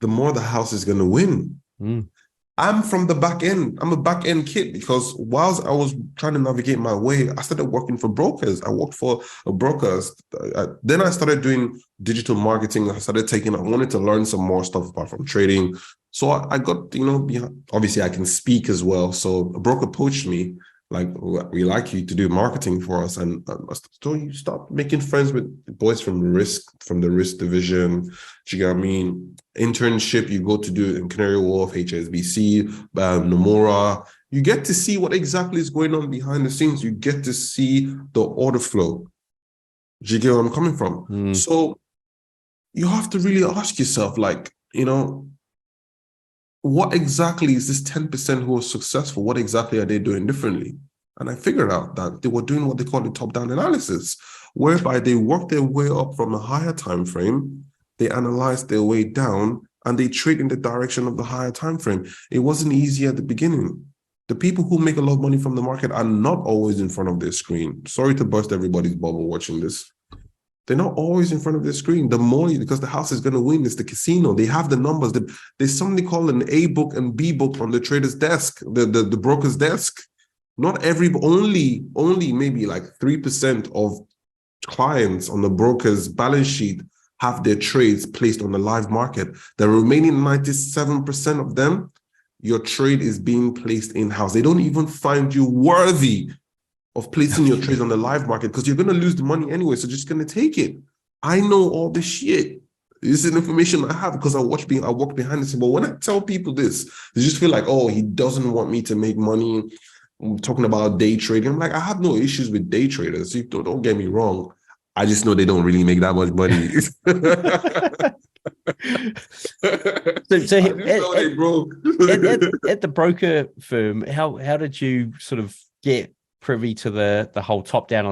the more the house is going to win. I'm from the back end. I'm a back end kid because whilst I was trying to navigate my way, I started working for brokers. I worked for a broker. Then I started doing digital marketing. I wanted to learn some more stuff apart from trading. So I got, obviously I can speak as well. So a broker poached me, like, we like you to do marketing for us. And so you start making friends with boys from the risk division. Do you get what I mean? Internship you go to do in Canary Wharf, HSBC, Nomura. You get to see what exactly is going on behind the scenes. You get to see the order flow. Do you get where I'm coming from? So you have to really ask yourself, like, what exactly is this 10% who are successful? What exactly are they doing differently? And I figured out that they were doing what they call the top-down analysis, whereby they work their way up from a higher time frame, they analyze their way down, and they trade in the direction of the higher time frame. It wasn't easy at the beginning. The people who make a lot of money from the market are not always in front of their screen. Sorry to burst everybody's bubble watching this. They're not always in front of their screen. The more, because the house is going to win, it's the casino. They have the numbers. There's something called an A book and B book on the trader's desk, the broker's desk. Not only maybe like 3% of clients on the broker's balance sheet have their trades placed on the live market. The remaining 97% of them, your trade is being placed in-house. They don't even find you worthy of placing your trades on the live market because you're going to lose the money anyway. So just going to take it. I know all this shit. This is information I have because I walk behind this. But when I tell people this, they just feel like, oh, he doesn't want me to make money. I'm talking about day trading. I'm like, I have no issues with day traders. So don't get me wrong. I just know they don't really make that much money. At the broker firm, how did you sort of get privy to the whole top-down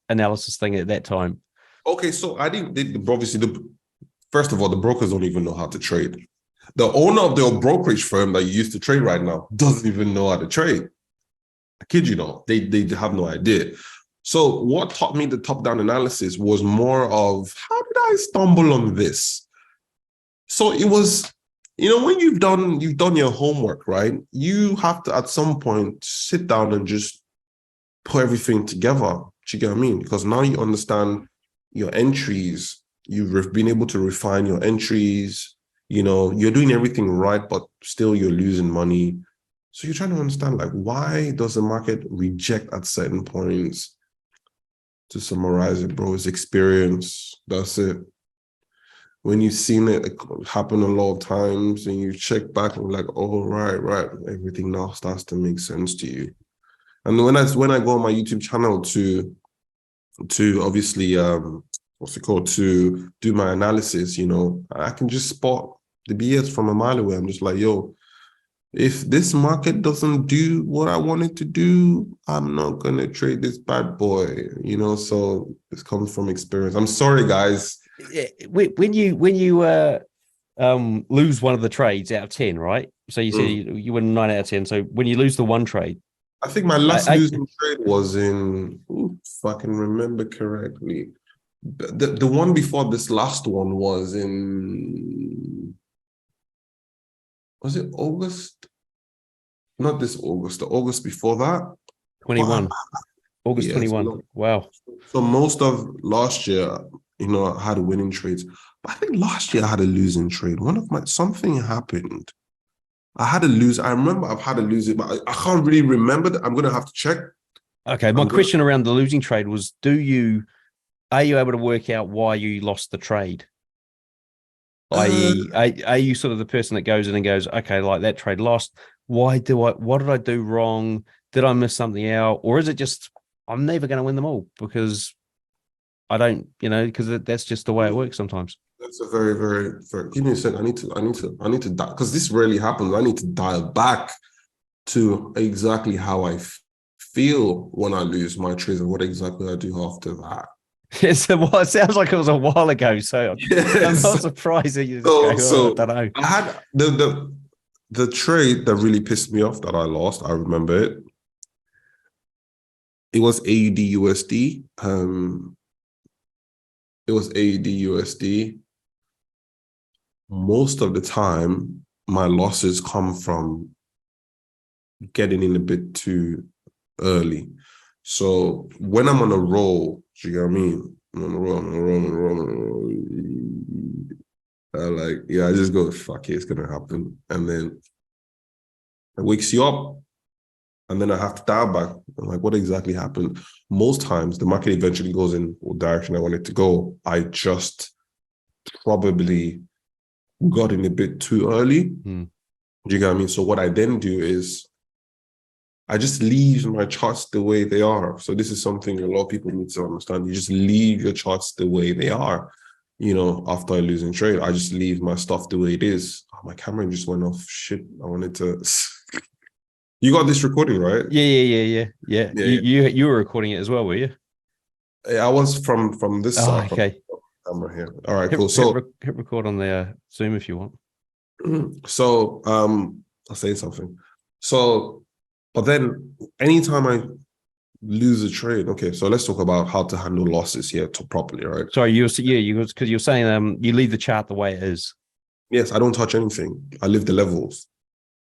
analysis thing at that time? Okay, so I didn't. Obviously, first of all, the brokers don't even know how to trade. The owner of the brokerage firm that you used to trade right now doesn't even know how to trade. I kid you not, they have no idea. So what taught me the top-down analysis was more of, how did I stumble on this? So it was, when you've done your homework, right? You have to at some point sit down and just put everything together. Do you get what I mean? Because now you understand your entries. You've been able to refine your entries. You're doing everything right, but still you're losing money. So you're trying to understand, like, why does the market reject at certain points? To summarize it, bro, it's experience. That's it. When you've seen it happen a lot of times and you check back and like, oh, right, everything now starts to make sense to you. And when I go on my YouTube channel to obviously, to do my analysis, I can just spot the BS from a mile away. I'm just like, yo, if this market doesn't do what I want it to do, I'm not going to trade this bad boy, so this comes from experience. I'm sorry, guys. When you lose one of the trades out of 10, right? So you said you win 9 out of 10. So when you lose the one trade, I think my last losing trade was in, if I can remember correctly, the one before this last one was in, was it August? Not this August, the August before that. 21. August 21. So, wow. So most of last year, I had winning trades. But I think last year I had a losing trade. Something happened. I had a lose. I remember I've had a losing, but I can't really remember that. I'm going to have to check. Okay. My question around the losing trade was, are you able to work out why you lost the trade? i.e., are you sort of the person that goes in and goes, okay, like that trade lost. What did I do wrong? Did I miss something out? Or is it just, I'm never going to win them all because I don't, because that's just the way it works sometimes. That's a very, very, very, give me a second. I need to dial, because this rarely happens. I need to dial back to exactly how I feel when I lose my trades and what exactly I do after that. It sounds like it was a while ago, so yes. I'm not surprised that you just I don't know. I had the trade that really pissed me off that I lost. I remember it. It was AUD USD. It was AUD USD. Most of the time, my losses come from getting in a bit too early. So when I'm on a roll, do you get what I mean? I'm on a roll. I just go, fuck it, it's going to happen. And then it wakes you up. And then I have to dial back. I'm like, what exactly happened? Most times, the market eventually goes in the direction I want it to go. I just probably got in a bit too early. Do you get what I mean? So what I then do is I just leave my charts the way they are. So this is something a lot of people need to understand. You just leave your charts the way they are. After I lose in trade, I just leave my stuff the way it is. Oh, my camera just went off. Shit, I wanted to... You got this recording, right? Yeah. Yeah, You were recording it as well, were you? yeah. I was from this Oh, side, from okay. the camera here. All right, Hit cool. hit, So, hit record on the Zoom if you want. so I'll say something. So, but then anytime I lose a trade, okay. So let's talk about how to handle losses here properly, right? Sorry, because you're saying you leave the chart the way it is. Yes, I don't touch anything. I leave the levels.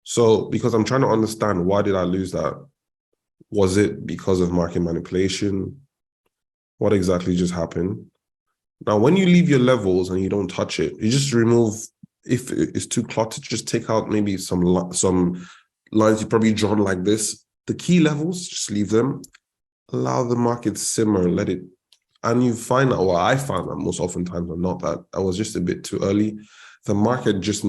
So because I'm trying to understand, why did I lose that? Was it because of market manipulation? What exactly just happened? Now, when you leave your levels and you don't touch it, you just remove, if it's too cluttered, just take out maybe some lines you probably drawn like this. The key levels, just leave them. Allow the market simmer, let it, and you find out, well, I found that most oftentimes or not, that I was just a bit too early. The market just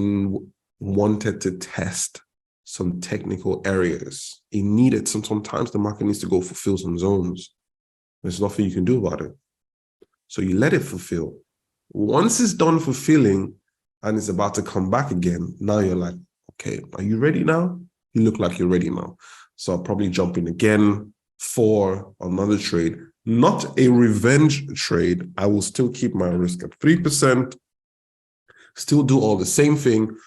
wanted to test some technical areas. It needed sometimes the market needs to go fulfill some zones. There's nothing you can do about it. So you let it fulfill. Once it's done fulfilling and it's about to come back again, now you're like, okay, are you ready now? You look like you're ready now. So I'll probably jump in again for another trade. Not a revenge trade. I will still keep my risk at 3%, still do all the same thing,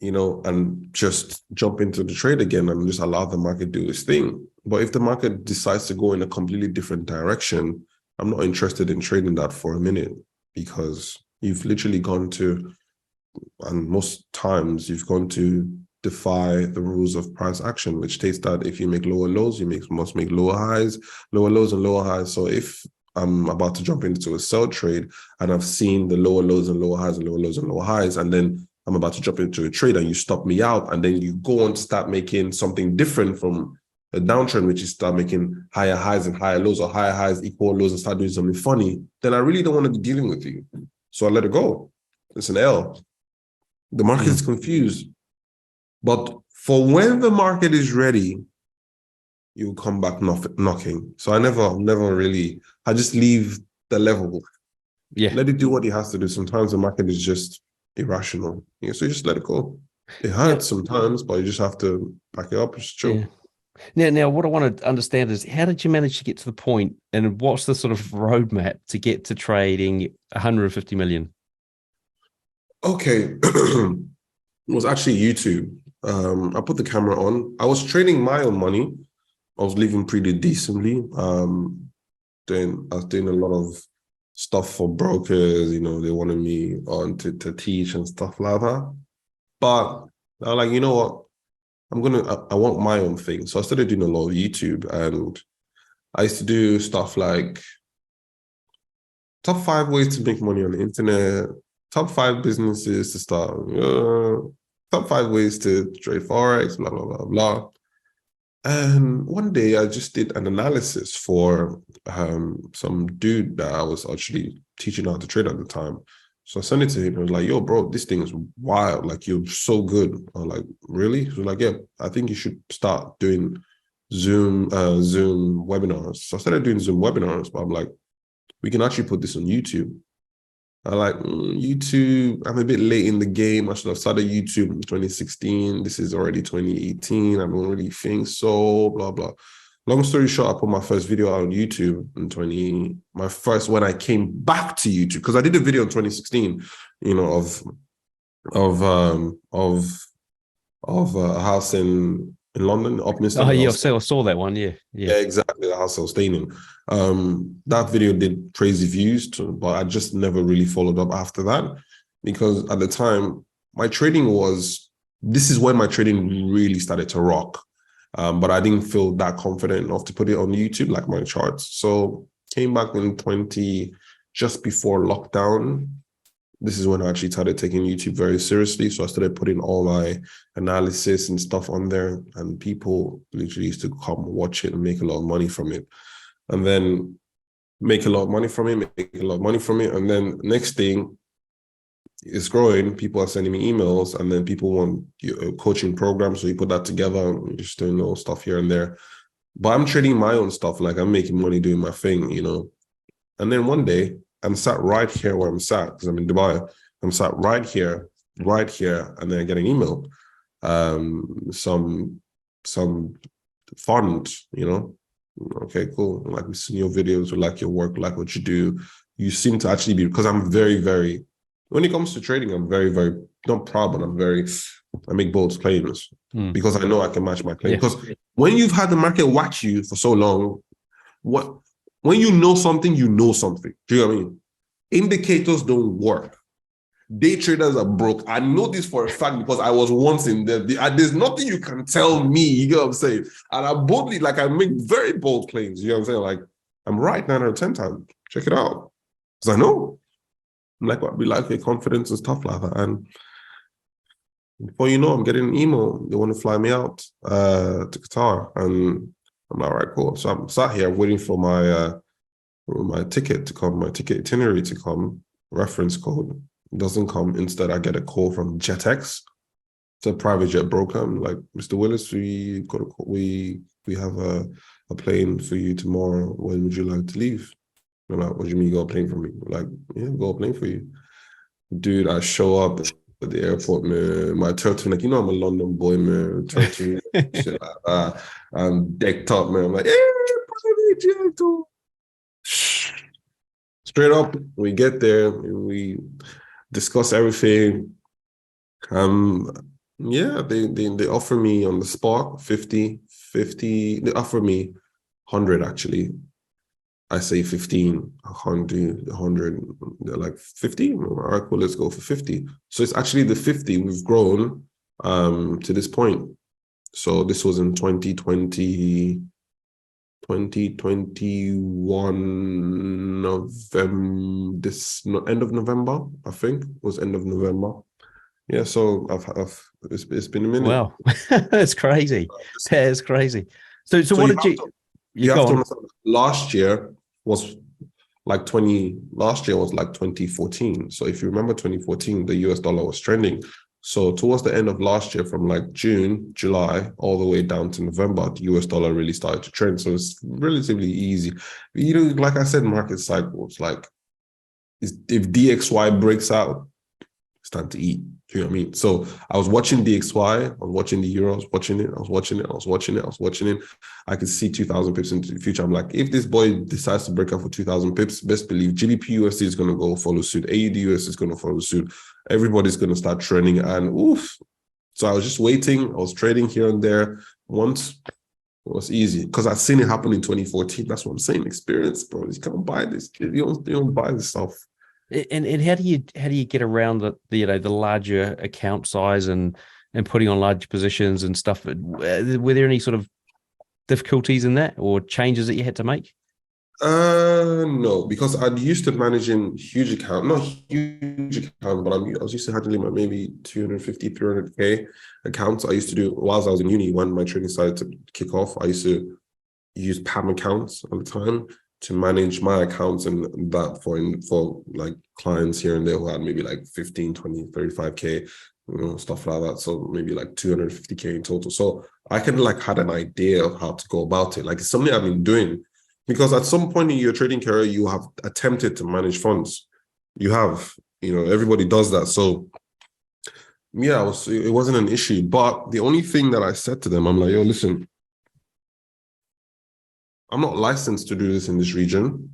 and just jump into the trade again and just allow the market do its thing. But if the market decides to go in a completely different direction, I'm not interested in trading that for a minute, because you've literally gone to, and most times you've gone to defy the rules of price action, which states that if you make lower lows, must make lower highs, lower lows and lower highs. So if I'm about to jump into a sell trade and I've seen the lower lows and lower highs and lower lows and lower highs, and then I'm about to jump into a trade and you stop me out, and then you go on to start making something different from a downtrend, which is start making higher highs and higher lows, or higher highs equal lows, and start doing something funny, then I really don't want to be dealing with you. So I let it go. It's an L. The market is confused. But for when the market is ready, you'll come back knocking. So I never really, I just leave the level. Yeah. Let it do what it has to do. Sometimes the market is just irrational. So you just let it go. It hurts sometimes, but you just have to back it up. It's true. Yeah. Now, what I want to understand is, how did you manage to get to the point, and what's the sort of roadmap to get to trading 150 million? Okay. It was actually YouTube. I put the camera on. I was trading my own money. I was living pretty decently. I was doing a lot of stuff for brokers. They wanted me on to teach and stuff like that. But I was like, you know what? I want my own thing. So I started doing a lot of YouTube, and I used to do stuff like top 5 ways to make money on the internet, top 5 businesses to start, top 5 ways to trade Forex, blah, blah, blah, blah. And one day I just did an analysis for some dude that I was actually teaching how to trade at the time. So I sent it to him. I was like, yo, bro, this thing is wild. Like, you're so good. I was like, really? He was like, yeah, I think you should start doing Zoom webinars. So I started doing Zoom webinars, but I'm like, we can actually put this on YouTube. I like YouTube. I'm a bit late in the game. I should have started YouTube in 2016. This is already 2018. I don't really think so, blah, blah. Long story short, I put my first video out on YouTube in when I came back to YouTube, because I did a video in 2016, of a house in London, Upminster. Oh, yeah, I saw that one. Yeah. Yeah, exactly. The house I was staying in. That video did crazy views, but I just never really followed up after that, because at the time, this is when my trading really started to rock. But I didn't feel that confident enough to put it on YouTube, like my charts. So came back in just before lockdown. This is when I actually started taking YouTube very seriously. So I started putting all my analysis and stuff on there, and people literally used to come watch it and make a lot of money from it. And then make a lot of money from it. And then next thing, it's growing. People are sending me emails, and then people want a coaching program. So you put that together, and you're just doing little stuff here and there. But I'm trading my own stuff. Like, I'm making money doing my thing, And then one day, I'm sat right here where I'm sat, because I'm in Dubai. I'm sat right here, and then I get an email. Some some fund, you know. Okay, cool. Like, we've seen your videos, we like your work, we like what you do. You seem to actually be, because I'm very, very, when it comes to trading, I'm very, very, not proud, but I make bold claims because I know I can match my claim. Because when you've had the market whack you for so long, when you know something, you know something. Do you know what I mean? Indicators don't work. Day traders are broke. I know this for a fact because I was once in there. There's nothing you can tell me, you get what I'm saying? And I boldly, like, I make very bold claims, you know what I'm saying? Like, I'm right 9 out of 10 times. Check it out. Because I know. I'm like, we like your confidence and stuff like that. And before you know, I'm getting an email. They want to fly me out to Qatar. And I'm like, all right, cool. So I'm sat here waiting for my ticket to come, my ticket itinerary to come, reference code. Doesn't come. Instead, I get a call from JetX. It's a private jet broker. I'm like, Mr. Willis, we have a plane for you tomorrow. When would you like to leave? I'm like, what do you mean you got a plane for me? I'm like, yeah, got a plane for you. Dude, I show up at the airport, man. My turtleneck, you know I'm a London boy, man. Turtleneck, shit like that. I'm decked up, man. I'm like, private jet too. Straight up, we get there, we discuss everything. Yeah, they offer me on the spot 50. They offer me 100 actually. I say 15, 100. They're like 15. All right, cool, let's go for 50. So it's actually the 50 we've grown to this point. So this was in 2021 November, end of November, I think, was end of November. Yeah, so it's been a minute. Wow, that's crazy. That is crazy. So what did you have to understand, last year was like 2014. So if you remember 2014, the US dollar was trending. So towards the end of last year, from like June, July, all the way down to November, the US dollar really started to trend. So it's relatively easy. You know, like I said, market cycles, like if DXY breaks out, it's time to eat. Do you know what I mean? So I was watching DXY, I was watching the euro, I was watching it. I could see 2,000 pips into the future. I'm like, if this boy decides to break out for 2,000 pips, best believe GBP USD is going to go follow suit. AUD USD is going to follow suit. Everybody's going to start trending, and oof. So I was just waiting. I was trading here and there. Once it was easy because I'd seen it happen in 2014. That's what I'm saying. Experience, bro. You can't buy this. You don't buy this stuff. And how do you get around the larger account size and putting on large positions and stuff? Were there any sort of difficulties in that or changes that you had to make? No, because I'm used to managing huge account, not huge account, but I was used to handling maybe 250, 300K accounts. I used to do, whilst I was in uni, when my trading started to kick off, I used to use PAM accounts at the time to manage my accounts, and that for like clients here and there who had maybe like 15, 20, 35K, stuff like that. So maybe like 250K in total. So I kind of like had an idea of how to go about it. Like, it's something I've been doing. Because at some point in your trading career, you have attempted to manage funds. You have, everybody does that. So yeah, it wasn't an issue. But the only thing that I said to them, I'm like, yo, listen, I'm not licensed to do this in this region.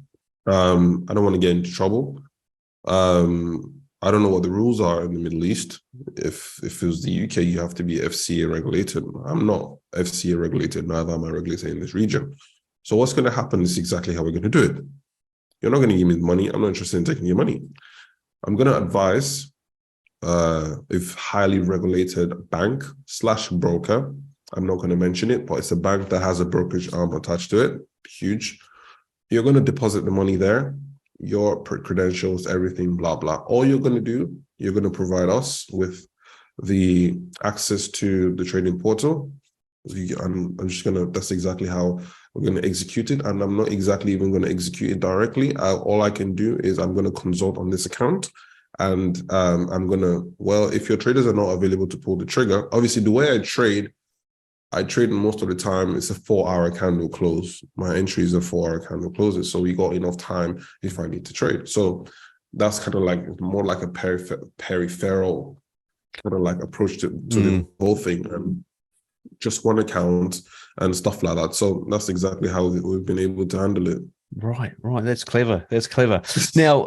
I don't want to get into trouble. I don't know what the rules are in the Middle East. If it was the UK, you have to be FCA regulated. I'm not FCA regulated, neither am I regulated in this region. So what's going to happen is exactly how we're going to do it. You're not going to give me the money. I'm not interested in taking your money. I'm going to advise if highly regulated bank/broker. I'm not going to mention it, but it's a bank that has a brokerage arm attached to it. Huge. You're going to deposit the money there, your credentials, everything, blah, blah. All you're going to do, you're going to provide us with the access to the trading portal. I'm just going to, that's exactly how we're going to execute it. And I'm not exactly even going to execute it directly. All I can do is I'm going to consult on this account. And I'm going to, if your traders are not available to pull the trigger, obviously the way I trade most of the time, it's a 4-hour candle close. My entry is a 4-hour candle closes. So we got enough time if I need to trade. So that's kind of like more like a peripheral kind of like approach to the whole thing. And just one account and stuff like that. So that's exactly how we've been able to handle it. Right. That's clever. Now,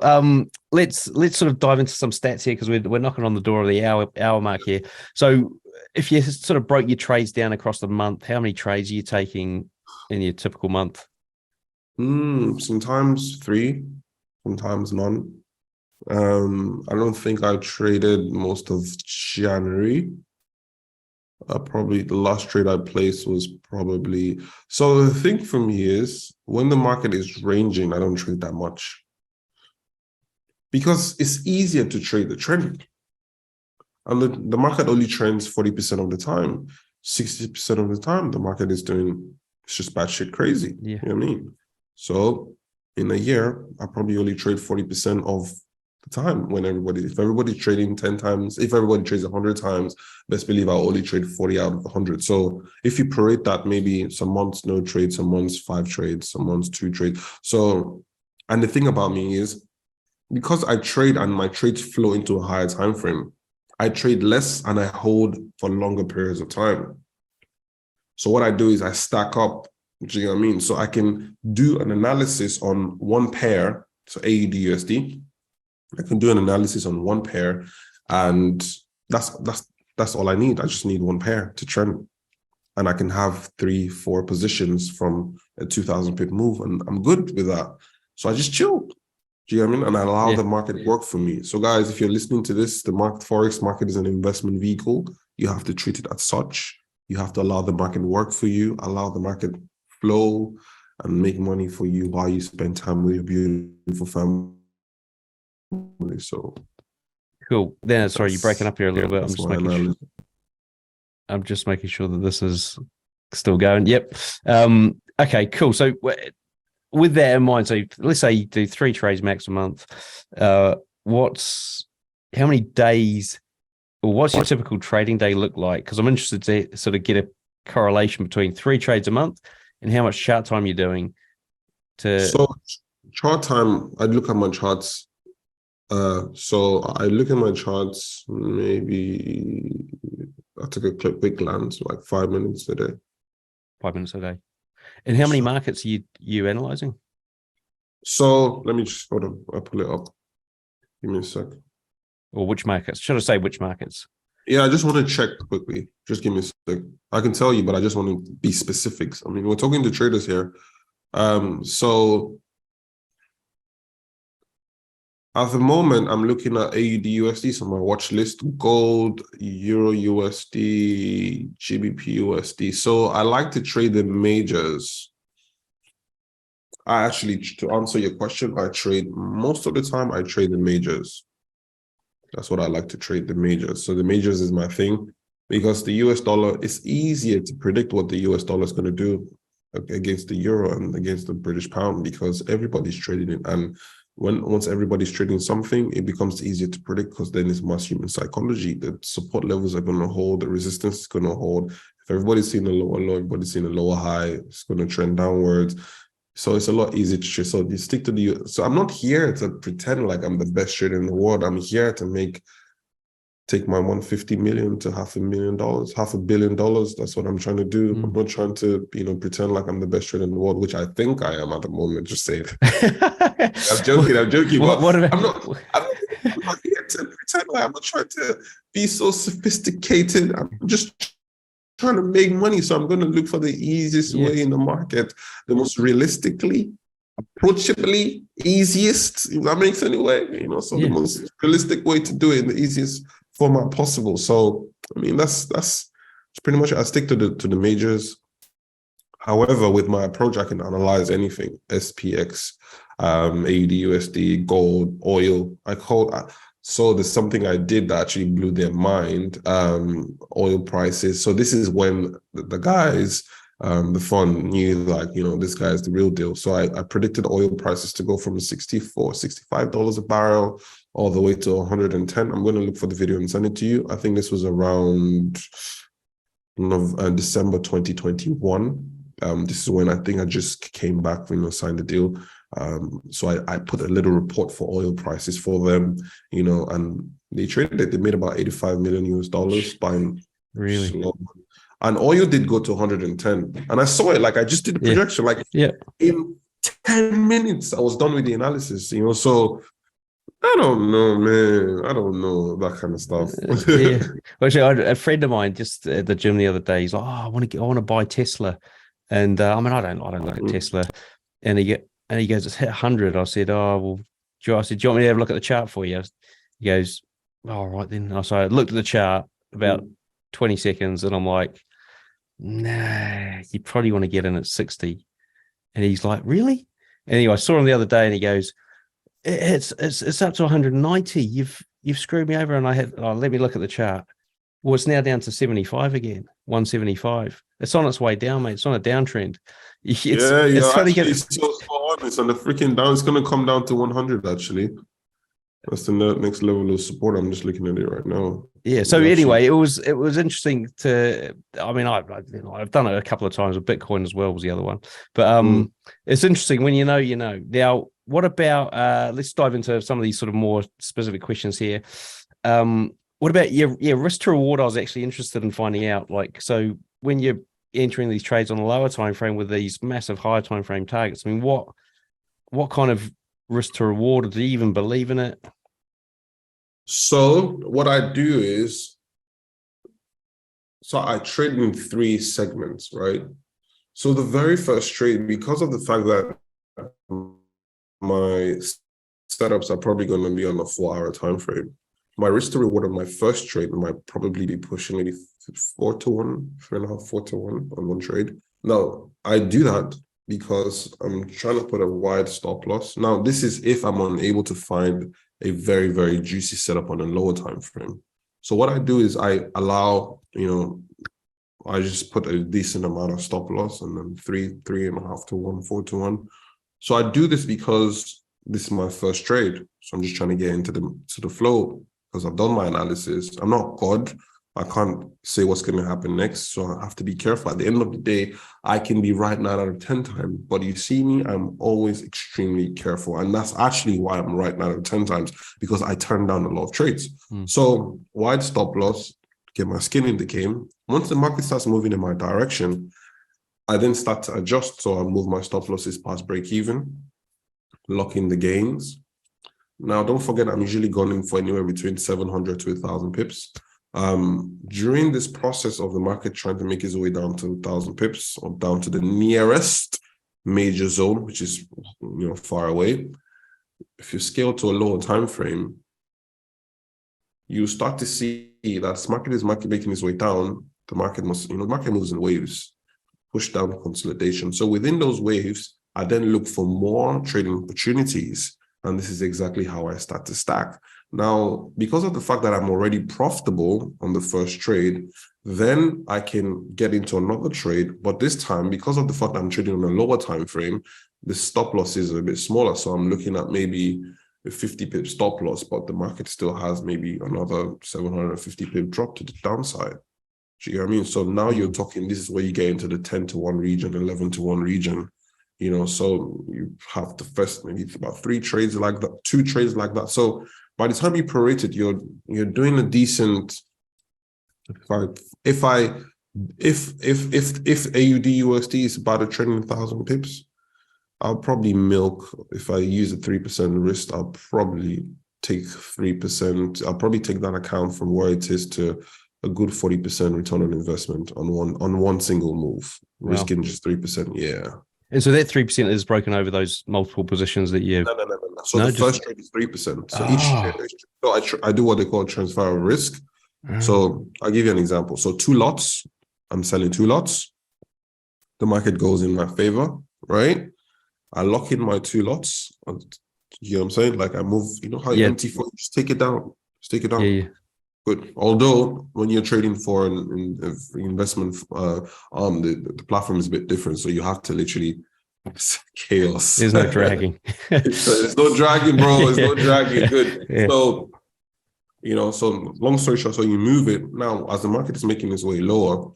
let's sort of dive into some stats here, because we're knocking on the door of the hour mark here. So, if you sort of broke your trades down across the month, how many trades are you taking in your typical month? Sometimes 3, sometimes none. I don't think I traded most of January. Probably the last trade I placed was probably... So the thing for me is, when the market is ranging, I don't trade that much, because it's easier to trade the trend. And the market only trends 40% of the time. 60% of the time, the market is doing, it's just batshit crazy. Yeah. You know what I mean? So in a year, I probably only trade 40% of the time. If everybody's trading 10 times, if everybody trades 100 times, best believe I'll only trade 40 out of 100. So if you parade that, maybe some months no trade, some months 5 trades, some months 2 trades. So, and the thing about me is, because I trade and my trades flow into a higher time frame, I trade less and I hold for longer periods of time. So what I do is I stack up, do you know what I mean? So I can do an analysis on one pair, so AUD USD. I can do an analysis on one pair, and that's all I need. I just need one pair to trend. And I can have 3-4 positions from a 2,000 pip move, and I'm good with that. So I just chill. Do you know what I mean? And I allow the market work for me. So guys, if you're listening to this, the Forex market is an investment vehicle. You have to treat it as such. You have to allow the market work for you, allow the market flow and make money for you while you spend time with your beautiful family. So cool. Then, sorry, you're breaking up here a little bit. I'm just making sure that this is still going. Yep. Okay, cool. So with that in mind, so let's say you do 3 trades max a month. How many days, or what's your typical trading day look like? Because I'm interested to sort of get a correlation between 3 trades a month and how much chart time you're doing. So chart time, I look at my charts. So I look at my charts, maybe I took a quick glance, like 5 minutes a day. 5 minutes a day. And how many markets are you analyzing? So let me just, hold on, I'll pull it up. Give me a sec. Or which markets? Should I say which markets? Yeah, I just want to check quickly. Just give me a sec. I can tell you, but I just want to be specifics. I mean, we're talking to traders here. So at the moment, I'm looking at AUD USD, so my watch list, gold, Euro USD, GBP USD. So I like to trade the majors. I actually, to answer your question, most of the time, I trade the majors. That's what I like to trade, the majors. So the majors is my thing, because the US dollar, it's easier to predict what the US dollar is going to do against the euro and against the British pound, because everybody's trading it. And once everybody's trading something, it becomes easier to predict, because then it's mass human psychology. The support levels are going to hold, the resistance is going to hold. If everybody's seeing a lower low, everybody's seeing a lower high, it's going to trend downwards. So it's a lot easier to trade. So you stick to the... So I'm not here to pretend like I'm the best trader in the world. I'm here to take my 150 million to $500 million. That's what I'm trying to do. I'm not trying to, pretend like I'm the best trader in the world, which I think I am at the moment. Just saying. I'm joking. I'm not here to pretend like, I'm not trying to be so sophisticated. I'm just trying to make money. So I'm going to look for the easiest way in the market, the most realistically, approachably, easiest, if that makes any way, the most realistic way to do it in the easiest format possible. So, I mean, that's pretty much it. I stick to the majors. However, with my approach, I can analyze anything: SPX, AUD, USD, gold, oil. So there's something I did that actually blew their mind. Oil prices. So this is when the guys, the fund knew, this guy is the real deal. So I predicted oil prices to go from $65 a barrel all the way to 110. I'm going to look for the video and send it to you. I think this was around December 2021. This is when I think I just came back, signed the deal. So I put a little report for oil prices for them, and they traded it. They made about $85 million buying. Really? Slow. and oil did go to 110. And I saw it, like I just did the projection, like in 10 minutes, I was done with the analysis, you know. So I don't know, man. I don't know that kind of stuff. Well, actually, a friend of mine just at the gym the other day, he's like, "Oh, I want to buy Tesla," and I mean, I don't look at Tesla, and he goes, "It's hit 100." I said, "Oh, well," I said, "Do you want me to have a look at the chart for you?" He goes, "All right then." So I looked at the chart about 20 seconds, and I'm like, "Nah, you probably want to get in at 60." And he's like, "Really?" Anyway, I saw him the other day, and he goes, It's up to 190. You've screwed me over, and I had. Oh, let me look at the chart. Well, it's now down to 75 again. 175. It's on its way down, mate. It's on a downtrend. It's actually so spot on. It's on the freaking down. It's going to come down to 100. Actually, that's the next level of support. I'm just looking at it right now. Yeah. So anyway, it was interesting to. I mean, I've done it a couple of times with Bitcoin as well. Was the other one, but it's interesting when you know. Now, what about? Let's dive into some of these sort of more specific questions here. What about your risk to reward? I was actually interested in finding out. Like, so when you're entering these trades on a lower time frame with these massive higher time frame targets, I mean, what kind of risk to reward? Do you even believe in it? So what I do is, I trade in 3 segments, right? So the very first trade, because of the fact that my setups are probably going to be on a 4-hour time frame, my risk to reward on my first trade might probably be pushing maybe 4-1, 3.5, 4-1 on one trade. Now, I do that because I'm trying to put a wide stop loss. Now, this is if I'm unable to find a very, very juicy setup on a lower time frame. So what I do is I allow, I just put a decent amount of stop loss, and then 3.5 to 1, 4-1. So I do this because this is my first trade. So I'm just trying to get into the flow because I've done my analysis. I'm not God. I can't say what's going to happen next. So I have to be careful. At the end of the day, I can be right 9 out of 10 times. But you see me, I'm always extremely careful. And that's actually why I'm right 9 out of 10 times, because I turn down a lot of trades. So wide stop loss, get my skin in the game. Once the market starts moving in my direction, I then start to adjust. So I move my stop losses past break even, lock in the gains. Now, don't forget, I'm usually going for anywhere between 700 to 1,000 pips. During this process of the market trying to make its way down to 1,000 pips or down to the nearest major zone, which is far away, if you scale to a lower time frame, you start to see that this market is making its way down. The market the market moves in waves, push down consolidation. So within those waves, I then look for more trading opportunities, and this is exactly how I start to stack. Now, because of the fact that I'm already profitable on the first trade, then I can get into another trade. But this time, because of the fact that I'm trading on a lower time frame, the stop loss is a bit smaller. So I'm looking at maybe a 50 pip stop loss, but the market still has maybe another 750 pip drop to the downside. Do you know what I mean? So now you're talking, this is where you get into the 10-1 region, 11-1 region. So you have the first maybe about 3 trades like that, 2 trades like that. So by the time you prorate it, you're doing a decent. If AUD USD is about a trading 1,000 pips, I'll probably milk. If I use a 3% risk, I'll probably take 3%. I'll probably take that account from where it is to a good 40% return on investment on one single move, risking just 3%. Yeah. And so that 3% is broken over those multiple positions that you. No. So the first trade is 3%. So each trade, so I do what they call transfer of risk. So I'll give you an example. So 2 lots, I'm selling 2 lots. The market goes in my favor, right? I lock in my 2 lots. You know what I'm saying? Like I move, how you empty for, just take it down. Just take it down. Yeah. Good. Although when you're trading for an investment the platform is a bit different. So you have to literally chaos. There's no dragging. There's no dragging, bro. There's no dragging. Good. Yeah. So, so long story short, so you move it. Now, as the market is making its way lower,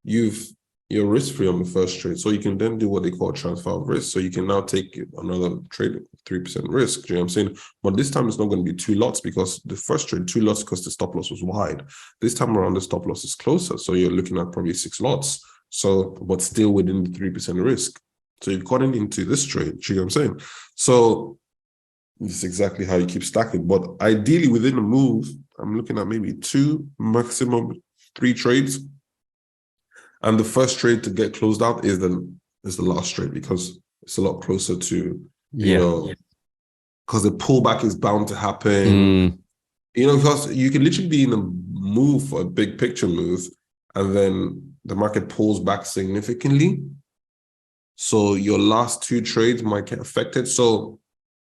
you've you're risk-free on the first trade. So you can then do what they call transfer of risk. So you can now take another trade, 3% risk. Do you know what I'm saying? But this time it's not going to be 2 lots, because the first trade, 2 lots because the stop loss was wide. This time around, the stop loss is closer. So you're looking at probably 6 lots. So, but still within the 3% risk. So you've gotten into this trade. Do you know what I'm saying? So this is exactly how you keep stacking. But ideally within a move, I'm looking at maybe 2, maximum 3 trades. And the first trade to get closed out is the last trade, because it's a lot closer to, you know, because the pullback is bound to happen. You know, because you can literally be in a move for a big picture move, and then the market pulls back significantly. So your last 2 trades might get affected. So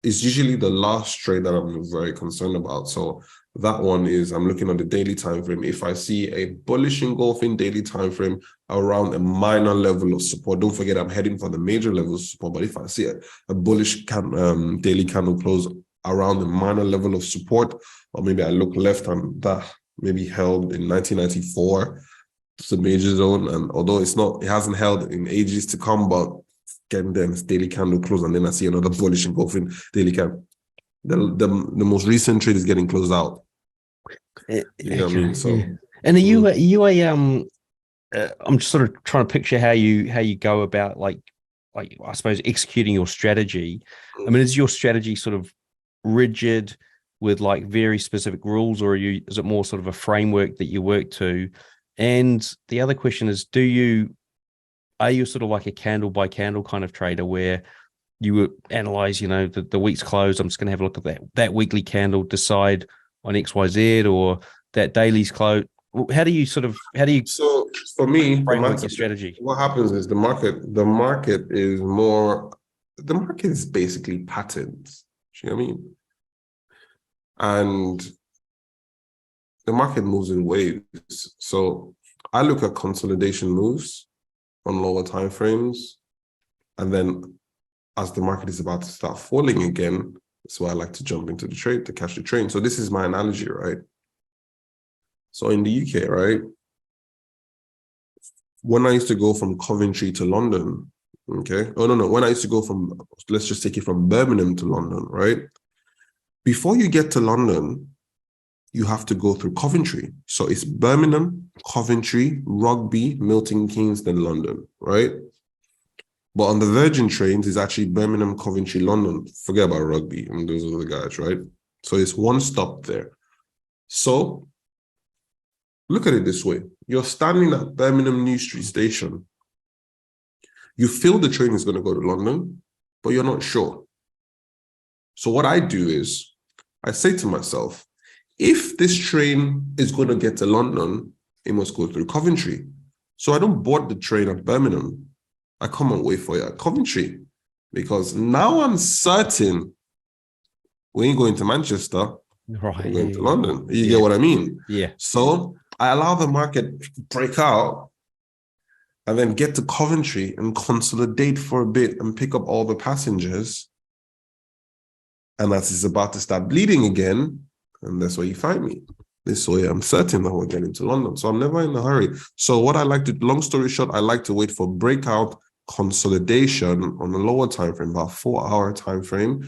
it's usually the last trade that I'm very concerned about. So that one is, I'm looking at the daily time frame. If I see a bullish engulfing daily time frame around a minor level of support, don't forget I'm heading for the major level of support. But if I see a bullish daily candle close around the minor level of support, or maybe I look left and that maybe held in 1994, it's a major zone. And although it hasn't held in ages to come, but getting there, it's daily candle close, and then I see another bullish engulfing daily candle. The most recent trade is getting closed out. You know what I mean? So, and are you I'm just sort of trying to picture how you go about like I suppose executing your strategy. I mean, is your strategy sort of rigid with like very specific rules, or is it more sort of a framework that you work to? And the other question is, are you sort of like a candle by candle kind of trader where you would analyze, you know, the week's close, I'm just going to have a look at that weekly candle, decide on XYZ, or that daily's close? How do you so for me, framework your strategy? What happens is the market is basically patterns. You know what I mean? And the market moves in waves. So I look at consolidation moves on lower time frames, and then as the market is about to start falling again, that's why I like to jump into the trade to catch the train. So this is my analogy, right? So in the UK, right, when I used to go from Coventry to London, okay? Oh, no. When I used to go from, let's just take it from Birmingham to London, right? Before you get to London, you have to go through Coventry. So it's Birmingham, Coventry, Rugby, Milton Keynes, then London, right? But on the Virgin trains, it's actually Birmingham, Coventry, London. Forget about Rugby. I mean, those are the guys, right? So it's one stop there. So look at it this way. You're standing at Birmingham New Street Station. You feel the train is going to go to London, but you're not sure. So what I do is I say to myself, if this train is going to get to London, it must go through Coventry. So I don't board the train at Birmingham. I come and wait for you at Coventry, because now I'm certain we ain't going to Manchester, right? We're going to London. You get what I mean? Yeah. So I allow the market to break out and then get to Coventry and consolidate for a bit and pick up all the passengers. And as it's about to start bleeding again, and that's where you find me. This way, I'm certain that we're getting to London. So I'm never in a hurry. So what I like to, long story short, I like to wait for breakout consolidation on a lower time frame, about 4-hour time frame.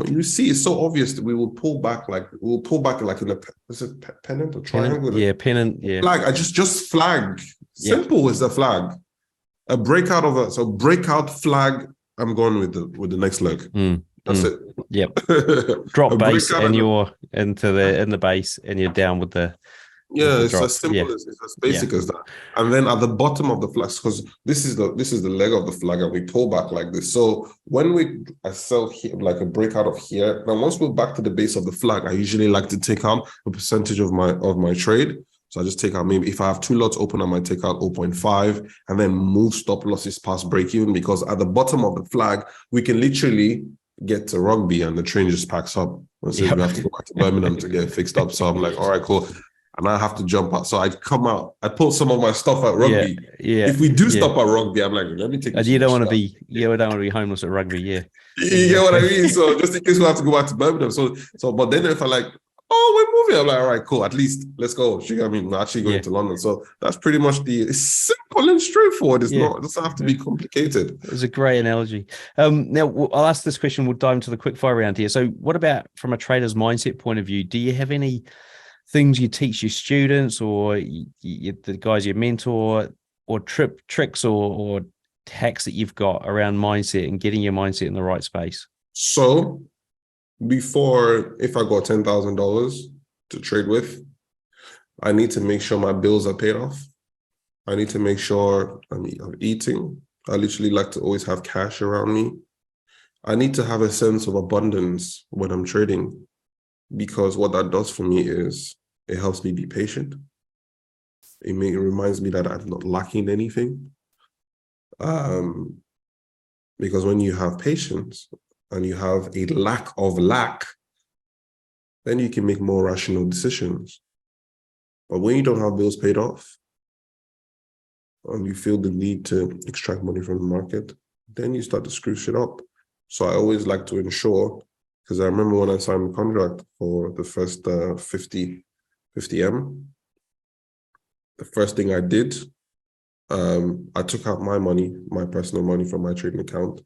You see, it's so obvious that we will pull back like in a, is it pennant or triangle? Pennant. Yeah. Flag. I just flag. Simple as the flag. A breakout breakout flag. I'm going with the next leg. That's it. Yep. Drop base and you're in the base and you're down with the. It's as simple as it's as basic as that. And then at the bottom of the flag, because this is the leg of the flag, and we pull back like this. So when I sell here, like a breakout of here, now once we're back to the base of the flag, I usually like to take out a percentage of my trade. So I just take out, maybe if I have 2 lots open, I might take out 0.5 and then move stop losses past break even, because at the bottom of the flag, we can literally get to Rugby and the train just packs up. So we have to go back to Birmingham to get fixed up. So I'm like, all right, cool. And I have to jump out. So I come out, I pull some of my stuff at Rugby. If we do stop at Rugby, I'm like, let me take this. You don't want to be homeless at Rugby, You get what I mean? So just in case we have to go back to Birmingham. So but then if I like, oh, we're moving. I'm like, all right, cool. At least let's go. I mean, we're actually going Yeah. to London. So that's pretty much it's simple and straightforward. It doesn't have to be Yeah. complicated. It was a great analogy. Now, I'll ask this question. We'll dive into the quick fire round here. So what about from a trader's mindset point of view? Do you have any things you teach your students or the guys you mentor, or tricks or hacks that you've got around mindset and getting your mindset in the right space? So before, if I got $10,000 to trade with, I need to make sure my bills are paid off. I need to make sure I'm eating. I literally like to always have cash around me. I need to have a sense of abundance when I'm trading, because what that does for me is it helps me be patient. It reminds me that I'm not lacking anything. Because when you have patience and you have a lack of lack, then you can make more rational decisions. But when you don't have bills paid off and you feel the need to extract money from the market, then you start to screw shit up. So I always like to ensure, because I remember when I signed the contract for the first 50M, the first thing I did, I took out my money, my personal money from my trading account,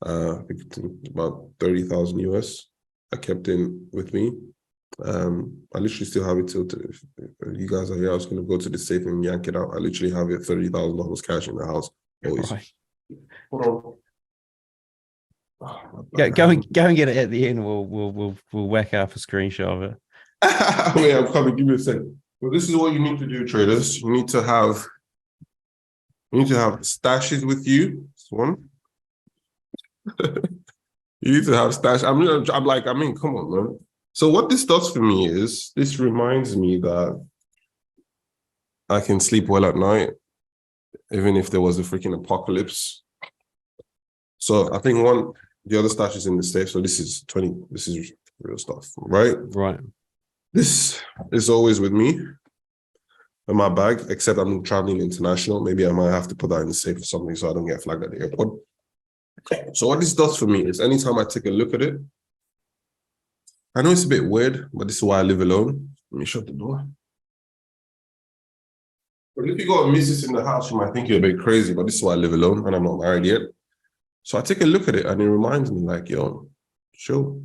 I think it's about 30,000 US. I kept in with me. I literally still have it till if you guys are here. I was going to go to the safe and yank it out. I literally have it $30,000 cash in the house. Always. Right. Hold on. Go and get it at the end. We'll whack up a screenshot of it. Wait, I'm coming. Give me a second. Well, this is what you need to do, traders. You need to have stashes with you. This one. You need to have stash. I'm like, come on, man. So what this does for me is this reminds me that I can sleep well at night, even if there was a freaking apocalypse. So I think the other stash is in the safe. So this is real stuff, right? Right. This is always with me in my bag, except I'm traveling international. Maybe I might have to put that in the safe or something so I don't get flagged at the airport. So what this does for me is anytime I take a look at it, I know it's a bit weird, but this is why I live alone. Let me shut the door. But if you got a missus in the house, you might think you're a bit crazy, but this is why I live alone and I'm not married yet. So I take a look at it and it reminds me like, yo, sure.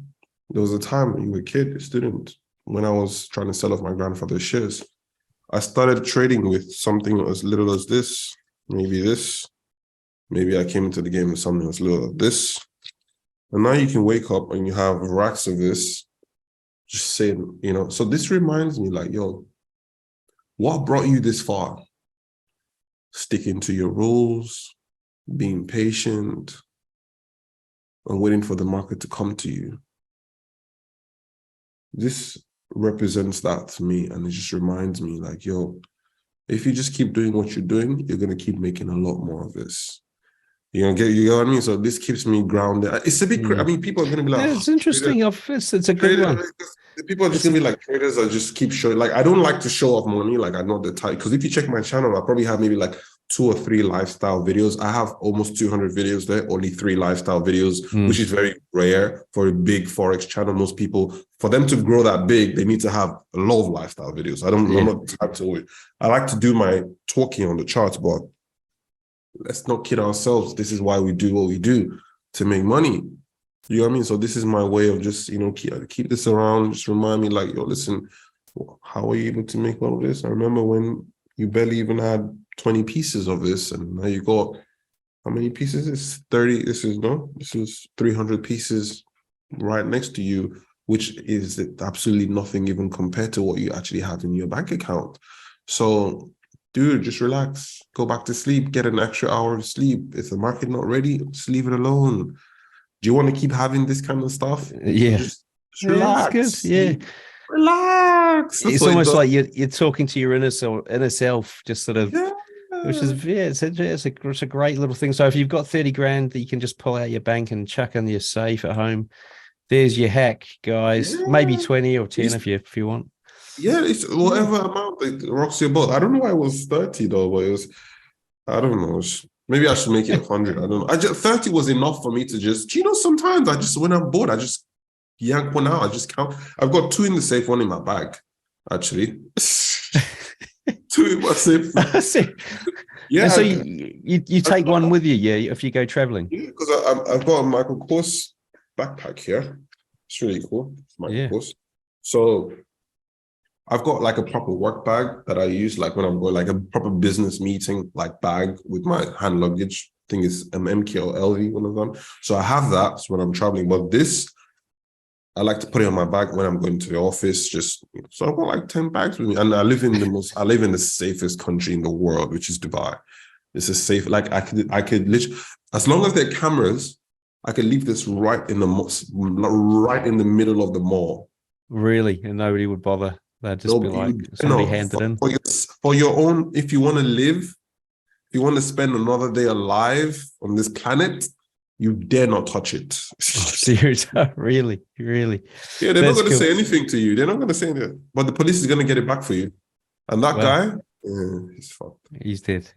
There was a time when you were a kid, a student, when I was trying to sell off my grandfather's shares. I started trading with something as little as this, maybe this. Maybe I came into the game with something as little as this. And now you can wake up and you have racks of this, just saying, so this reminds me like, yo, what brought you this far? Sticking to your rules, being patient, and waiting for the market to come to you. This represents that to me, and it just reminds me like, yo, if you just keep doing what you're doing, you're going to keep making a lot more of this. You know what I mean? So this keeps me grounded. It's a bit, people are going to be like, it's interesting. It's a good one. People are just going to be like, traders are just keep showing. Like, I don't like to show off money. Like, I'm not the type. Because if you check my channel, I probably have maybe like 2 or 3 lifestyle videos. I have almost 200 videos there, only 3 lifestyle videos, which is very rare for a big Forex channel. Most people, for them to grow that big, they need to have a lot of lifestyle videos. I'm not the type to always. I like to do my talking on the charts, but let's not kid ourselves. This is why we do what we do, to make money. You know what I mean? So this is my way of just, keep this around. Just remind me like, yo, listen, how are you able to make all of this? I remember when you barely even had 20 pieces of this, and now you got, how many pieces? It's 30. This is 300 pieces right next to you, which is absolutely nothing even compared to what you actually have in your bank account. So dude, just relax, go back to sleep, get an extra hour of sleep. If the market not ready, just leave it alone. Do you want to keep having this kind of stuff? Yeah. Just relax. It's good. Yeah. Relax. It's almost like you're talking to your inner self, just sort of, which is, it's a great little thing. So if you've got 30 grand that you can just pull out your bank and chuck in your safe at home, there's your hack, guys. Yeah. Maybe 20 or 10 if you want. Yeah, it's whatever amount that rocks your boat. I don't know why it was 30 though, but it was, I don't know. Maybe I should make it 100. I don't know. 30 was enough for me to just, sometimes when I'm bored, I just yank one out. I just count. I've got 2 in the safe, 1 in my bag, actually. 2 in my safe. Yeah. And so you take one with you, yeah, if you go traveling. Yeah, because I've got a Michael Kors backpack here. It's really cool. It's Michael Kors. So I've got like a proper work bag that I use like when I'm going like a proper business meeting, like bag with my hand luggage. I think it's an MK or LV, one of them. So I have that when I'm traveling. But this, I like to put it on my bag when I'm going to the office. So I've got like 10 bags with me. And I live in the safest country in the world, which is Dubai. It's a safe, like I could literally, as long as there are cameras, I could leave this right in the middle of the mall. Really? And nobody would bother. They'd just be like, somebody handed in. For your own, if you want to live, if you want to spend another day alive on this planet, you dare not touch it. Oh, seriously? Really? Yeah, they're not going to say anything to you. They're not going to say anything. But the police is going to get it back for you. And that guy, he's fucked. He's dead.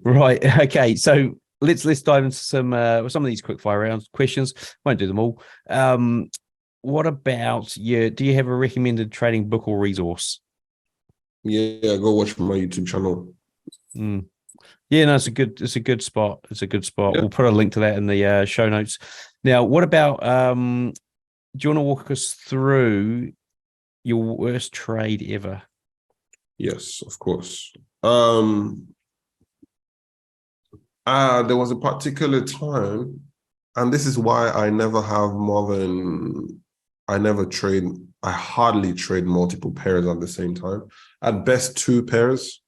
Right. Okay. So let's dive into some of these quick fire round questions. Won't do them all. What about do you have a recommended trading book or resource? Yeah, go watch my YouTube channel. Yeah, no, it's a good spot. Yeah. We'll put a link to that in the show notes. Now, what about do you want to walk us through your worst trade ever? Yes, of course. There was a particular time, and this is why I hardly trade multiple pairs at the same time. At best, 2 pairs.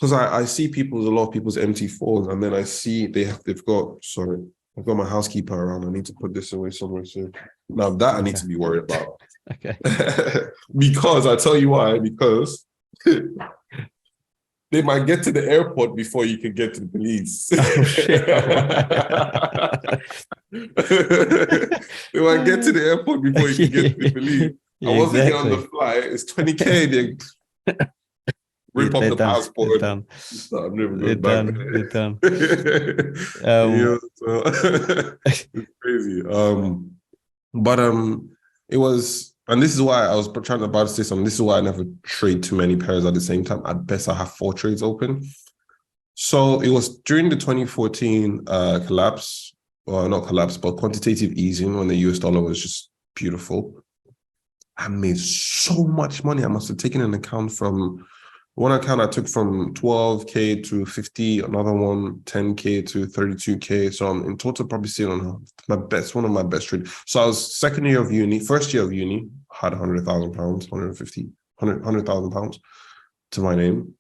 Because I see a lot of people's MT4s, and then I see I've got my housekeeper around. I need to put this away somewhere soon. Now that I need to be worried about. Okay. Because I tell you why, because they might get to the airport before you can get to the police. Oh, shit. They might get to the airport before you can get to the police. And once they get on the flight, it's 20K. They rip up the passport. Done. I'm never going back. They're done. It's crazy. But it was, and this is why I was trying to say something. This is why I never trade too many pairs at the same time. At best, I have 4 trades open. So it was during the 2014 collapse, or not collapse, but quantitative easing, when the US dollar was just beautiful. I made so much money. I must have taken an account from one account I took from 12K to 50, another one 10K to 32K. So I'm in total probably sitting on one of my best trades. So I was first year of uni, had 100,000 pounds, 100,000 pounds to my name.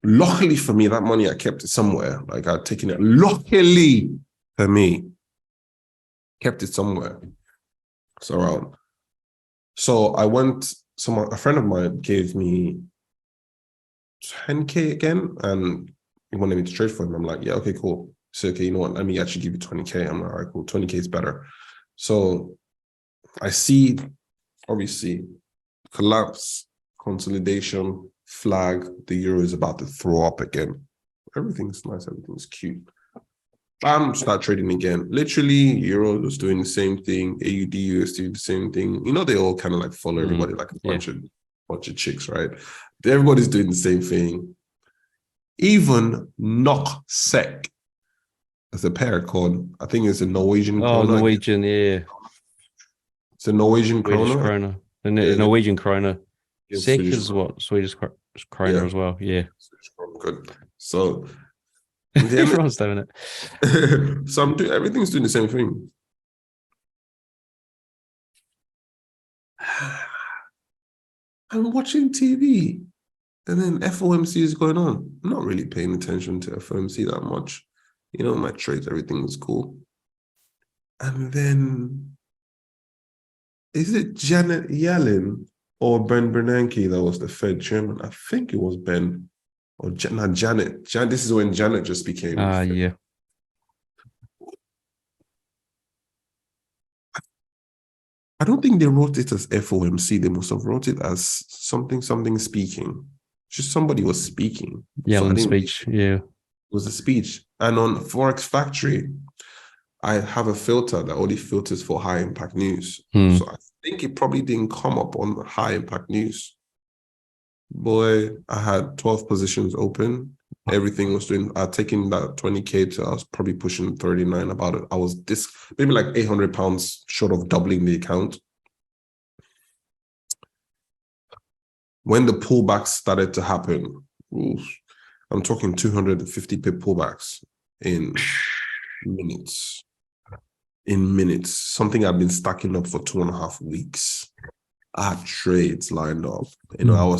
Luckily for me, that money, I kept it somewhere. Like I'd taken it, luckily for me, kept it somewhere. So I went, a friend of mine gave me 10K again, and he wanted me to trade for him. I'm like, yeah, okay, cool. So, okay, you know what? Let me actually give you 20K. I'm like, all right, cool. 20K is better. So I see, obviously, collapse, consolidation, flag. The euro is about to throw up again. Everything's nice. Everything's cute. Start trading again. Literally, euro was doing the same thing. AUD, USD, the same thing. You know, they all kind of like follow everybody like a bunch of chicks, right? Everybody's doing the same thing. Even NOK SEK. There's a pair called, I think it's a Norwegian krona. Oh, Norwegian, yeah. It's a Norwegian krona. The Norwegian krona. SEK is what? Swedish krona as well, yeah. Good. So everyone's doing it. So everything's doing the same thing. I'm watching TV, and then FOMC is going on. I'm not really paying attention to FOMC that much. You know, my trades, everything was cool. And then, is it Janet Yellen or Ben Bernanke that was the Fed chairman? I think it was Ben. Or Janet. This is when Janet just became. Yeah. I don't think they wrote it as FOMC. They must have wrote it as something speaking. Just somebody was speaking. Yellen speech, yeah. It was a speech. And on Forex Factory, I have a filter that only filters for high impact news. Hmm. So I think it probably didn't come up on high impact news. Boy, I had 12 positions open. Everything was doing, I'd taken that 20K to, I was probably pushing 39 about it. I was maybe like £800 short of doubling the account. When the pullbacks started to happen, I'm talking 250 pip pullbacks in minutes. Something I've been stacking up for 2.5 weeks. I had trades lined up. You know,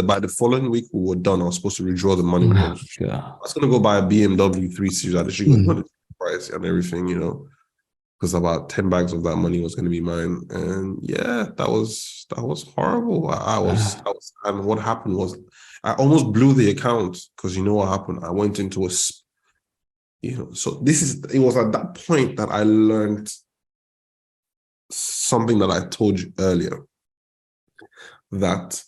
by the following week we were done. I was supposed to withdraw the money. I was going to go buy a BMW 3 Series. I literally got the price and everything, you know, because about 10 bags of that money was going to be mine. And yeah, that was horrible. And what happened was I almost blew the account because you know what happened? I went into so it was at that point that I learned something that I told you earlier, that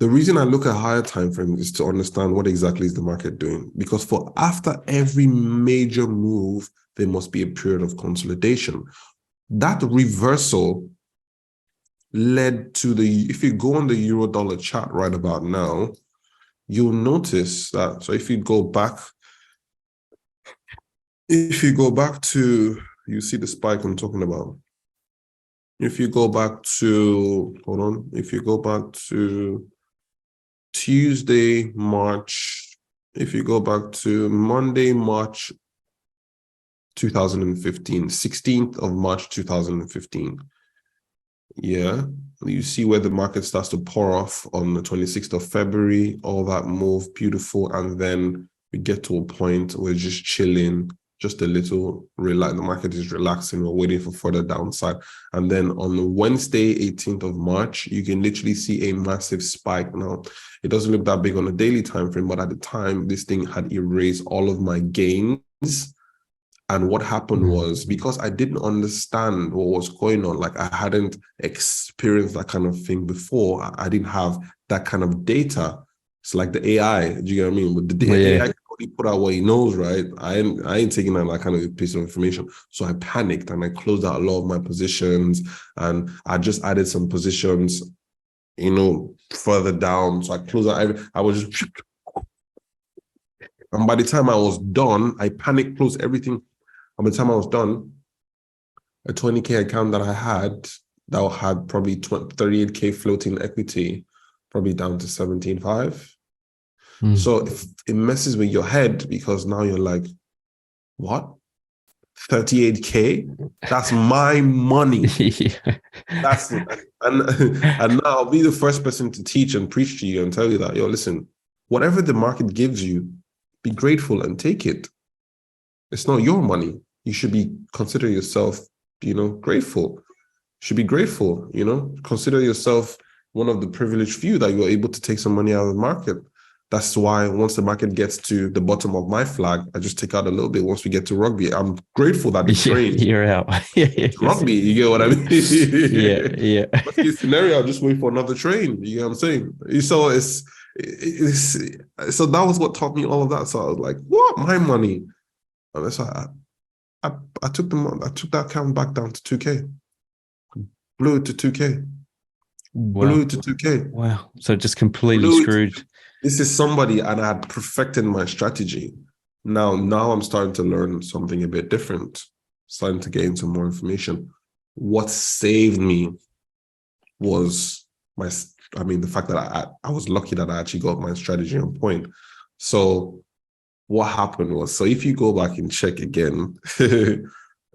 the reason I look at higher time frames is to understand what exactly is the market doing. Because after every major move, there must be a period of consolidation. That reversal led to if you go on the euro dollar chart right about now, you'll notice that. So if you go back to, you see the spike I'm talking about. If you go back to, if you go back to Tuesday, March, if you go back to Monday, March 2015, 16th of March 2015. Yeah, you see where the market starts to pour off on the 26th of February, all that move, beautiful. And then we get to a point where we're just chilling, just a little relax. The market is relaxing. We're waiting for further downside. And then on Wednesday, 18th of March, you can literally see a massive spike. Now, it doesn't look that big on a daily time frame, but at the time, this thing had erased all of my gains. And what happened was, because I didn't understand what was going on, like I hadn't experienced that kind of thing before, I didn't have that kind of data. It's like the AI, do you get what I mean? With the AI can only put out what he knows, right? I ain't taking that kind of piece of information. So I panicked and I closed out a lot of my positions, and I just added some positions, you know, further down. So I closed out I was just, and by the time I was done, I panicked, closed everything. And by the time I was done, a 20K account that I had, that had probably 38K floating equity, probably down to 17.5. So if it messes with your head, because now you're like, what? 38K? That's my money. That's it. And now I'll be the first person to teach and preach to you and tell you that, yo, listen, whatever the market gives you, be grateful and take it. It's not your money. You should consider yourself, you know, grateful. You should be grateful, you know, consider yourself one of the privileged few that you're able to take some money out of the market. That's why once the market gets to the bottom of my flag, I just take out a little bit. Once we get to rugby, I'm grateful that it's trained. You're out. Rugby, you get what I mean? Yeah. Worst case scenario, I'll just wait for another train. You get what I'm saying? So so that was what taught me all of that. So I was like, what? My money? And so I took that account back down to 2K. Blew it to 2K. Blew it to 2K. Wow. So just completely screwed. This is somebody, and I had perfected my strategy. Now I'm starting to learn something a bit different, starting to gain some more information. What saved me was the fact that I was lucky that I actually got my strategy on point. So what happened was, so if you go back and check again,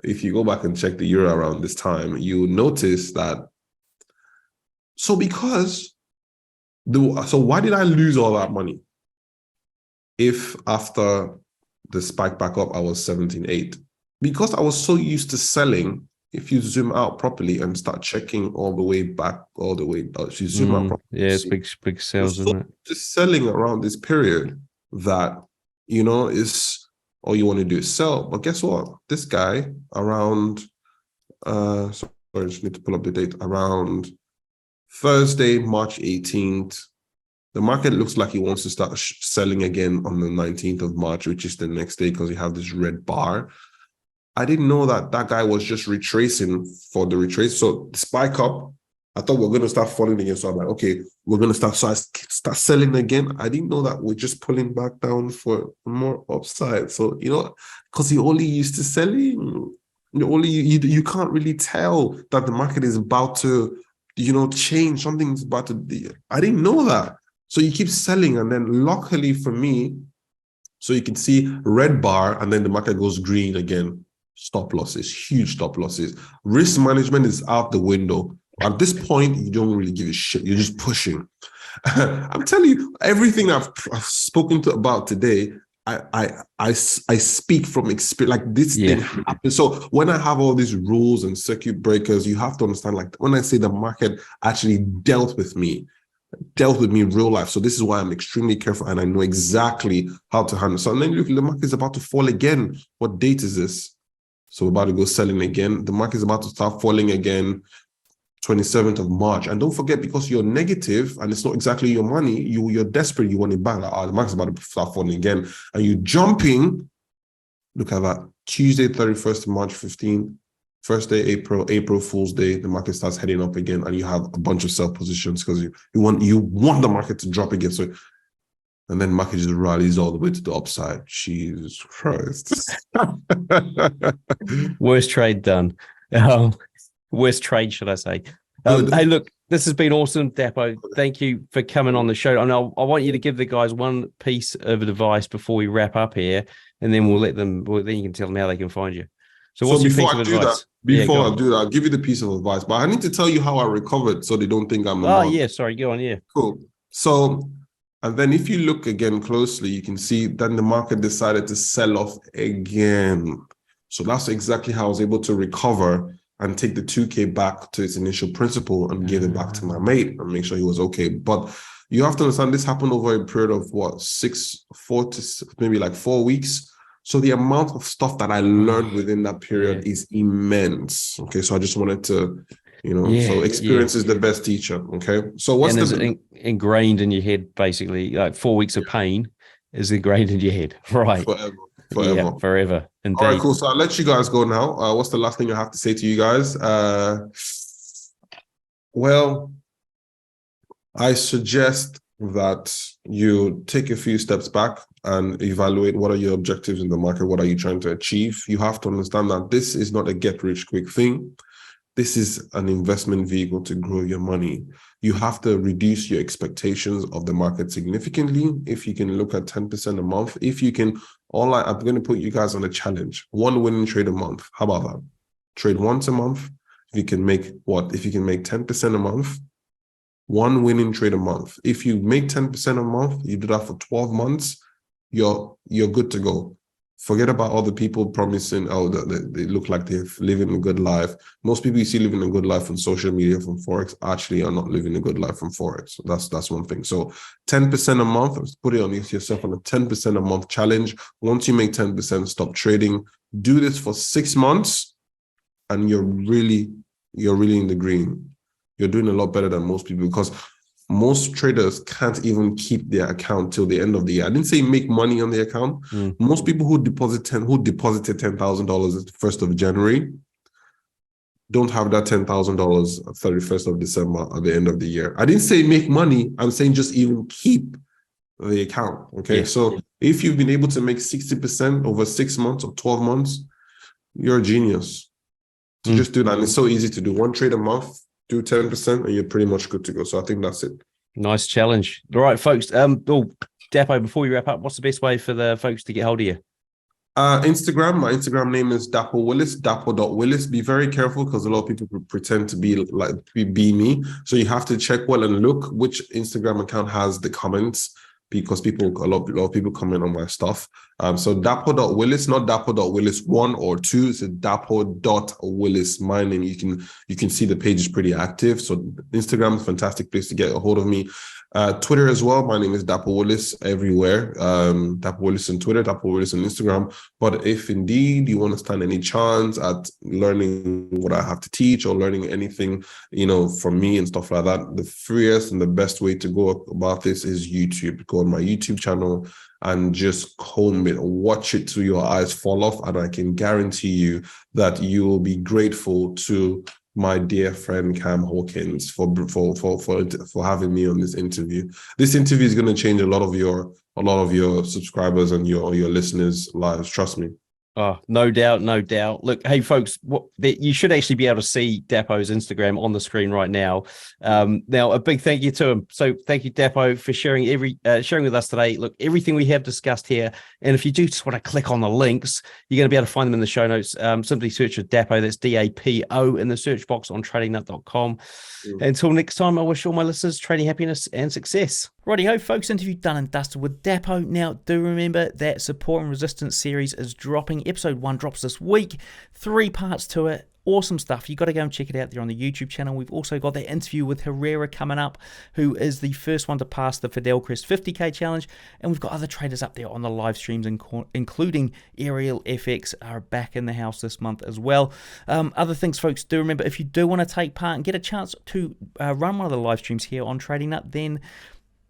if you go back and check the euro around this time, you notice that. So why did I lose all that money? If after the spike back up, I was 17.8, because I was so used to selling. If you zoom out properly and start checking all the way back, all the way out, you zoom out properly. Yeah, it's big sales, isn't it? Just selling around this period that, you know, is all you want to do is sell. But guess what? This guy around, I just need to pull up the date, around Thursday, March 18th, the market looks like he wants to start selling again on the 19th of March, which is the next day, because you have this red bar. I didn't know that that guy was just retracing for the retrace. So spike up, I thought we are going to start falling again. So I'm like, okay, we're going to start. So I start selling again. I didn't know that we're just pulling back down for more upside. So, because you're only used to selling, you can't really tell that the market is about to, change. Something's about to be. I didn't know that. So you keep selling. And then luckily for me, so you can see red bar and then the market goes green again. Stop losses, huge stop losses. Risk management is out the window. At this point, you don't really give a shit. You're just pushing. I'm telling you, everything I've spoken about today, I speak from experience. Like this thing happens. So when I have all these rules and circuit breakers, you have to understand. Like when I say the market actually dealt with me in real life. So this is why I'm extremely careful and I know exactly how to handle. So and then look, the market is about to fall again. What date is this? So we're about to go selling again. The market is about to start falling again. 27th of March. And don't forget, because you're negative and it's not exactly your money, you're desperate, you want it back. Like, the market's about to start falling again. And you're jumping. Look at that. Tuesday, 31st of March, 15. First day, April Fool's Day, the market starts heading up again, and you have a bunch of sell positions because you want the market to drop again. So, and then market just rallies all the way to the upside. Jesus Christ. Worst trade done. Worst trade, should I say. Hey, look, this has been awesome, Dapo. Thank you for coming on the show. And I want you to give the guys one piece of advice before we wrap up here, and then then you can tell them how they can find you. So what's your piece of advice? Before I do that, I'll give you the piece of advice, but I need to tell you how I recovered so they don't think I'm a sorry, go on, yeah. Cool. So, and then if you look again closely, you can see then the market decided to sell off again. So that's exactly how I was able to recover and take the 2K back to its initial principal and give it back to my mate and make sure he was okay. But you have to understand this happened over a period of 4 weeks. So the amount of stuff that I learned within that period is immense. Okay, so I just wanted to, so experience is the best teacher. Okay, so what's ingrained in your head, basically, like 4 weeks of pain is ingrained in your head, right? Forever. Yeah, forever. Indeed. All right, cool. So I'll let you guys go now. What's the last thing I have to say to you guys? Well, I suggest that you take a few steps back and evaluate what are your objectives in the market. What are you trying to achieve? You have to understand that this is not a get-rich-quick thing. This is an investment vehicle to grow your money. You have to reduce your expectations of the market significantly. If you can look at 10% a month, I'm going to put you guys on a challenge. 1 winning trade a month. How about that? Trade once a month. If you can make 10% a month, 1 winning trade a month. If you make 10% a month, you do that for 12 months, you're good to go. Forget about other people promising, they look like they're living a good life. Most people you see living a good life on social media from Forex actually are not living a good life from Forex. That's one thing. So 10% a month, put it on yourself on a 10% a month challenge. Once you make 10%, stop trading. Do this for 6 months and you're really in the green. You're doing a lot better than most people because most traders can't even keep their account till the end of the year. I didn't say make money on the account. Most people who deposited $10,000 at the 1st of January don't have that $10,000 at 31st of December at the end of the year. I didn't say make money. I'm saying just even keep the account. Okay. Yeah. So if you've been able to make 60% over 6 months or 12 months, you're a genius. So just do that. And it's so easy to do. 1 trade a month. Do 10% and you're pretty much good to go. So I think that's it. Nice challenge. All right, folks. Dapo, before you wrap up, what's the best way for the folks to get hold of you? Instagram. My Instagram name is Dapo Willis, Dapo.Willis. Be very careful because a lot of people pretend to be me. So you have to check well and look which Instagram account has the comments because a lot of people comment on my stuff. So Dapo.Willis, not Dapo.Willis 1 or 2. It's Dapo.Willis. My name. You can see the page is pretty active. So Instagram is a fantastic place to get a hold of me. Twitter as well. My name is Dapo Willis everywhere. Dapo Willis on Twitter, Dapo Willis on Instagram. But if indeed you want to stand any chance at learning what I have to teach or learning anything, from me and stuff like that, the freest and the best way to go about this is YouTube. Go on my YouTube channel and just comb it, watch it till your eyes fall off. And I can guarantee you that you will be grateful to my dear friend Cam Hawkins for having me on this interview. This interview is going to change a lot of your subscribers and your listeners' lives. Trust me. Oh, no doubt, no doubt. Look, hey, folks, you should actually be able to see Dapo's Instagram on the screen right now. Now, a big thank you to him. So thank you, Dapo, for sharing sharing with us today. Look, everything we have discussed here, and if you do just want to click on the links, you're going to be able to find them in the show notes. Simply search for Dapo, that's DAPO, in the search box on tradingnut.com. Until next time, I wish all my listeners trading happiness and success. Righty-ho, folks, interview done and dusted with Dapo. Now, do remember that Support and Resistance series is dropping. Episode 1 drops this week. 3 parts to it. Awesome stuff. You got to go and check it out there on the YouTube channel. We've also got that interview with Herrera coming up, who is the first one to pass the Fidel Crest 50K challenge. And we've got other traders up there on the live streams, including Ariel FX, are back in the house this month as well. Other things, folks, do remember, if you do want to take part and get a chance to run one of the live streams here on Trading Nut, then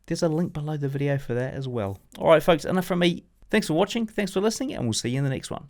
there's a link below the video for that as well. All right, folks, enough from me. Thanks for watching. Thanks for listening, and we'll see you in the next one.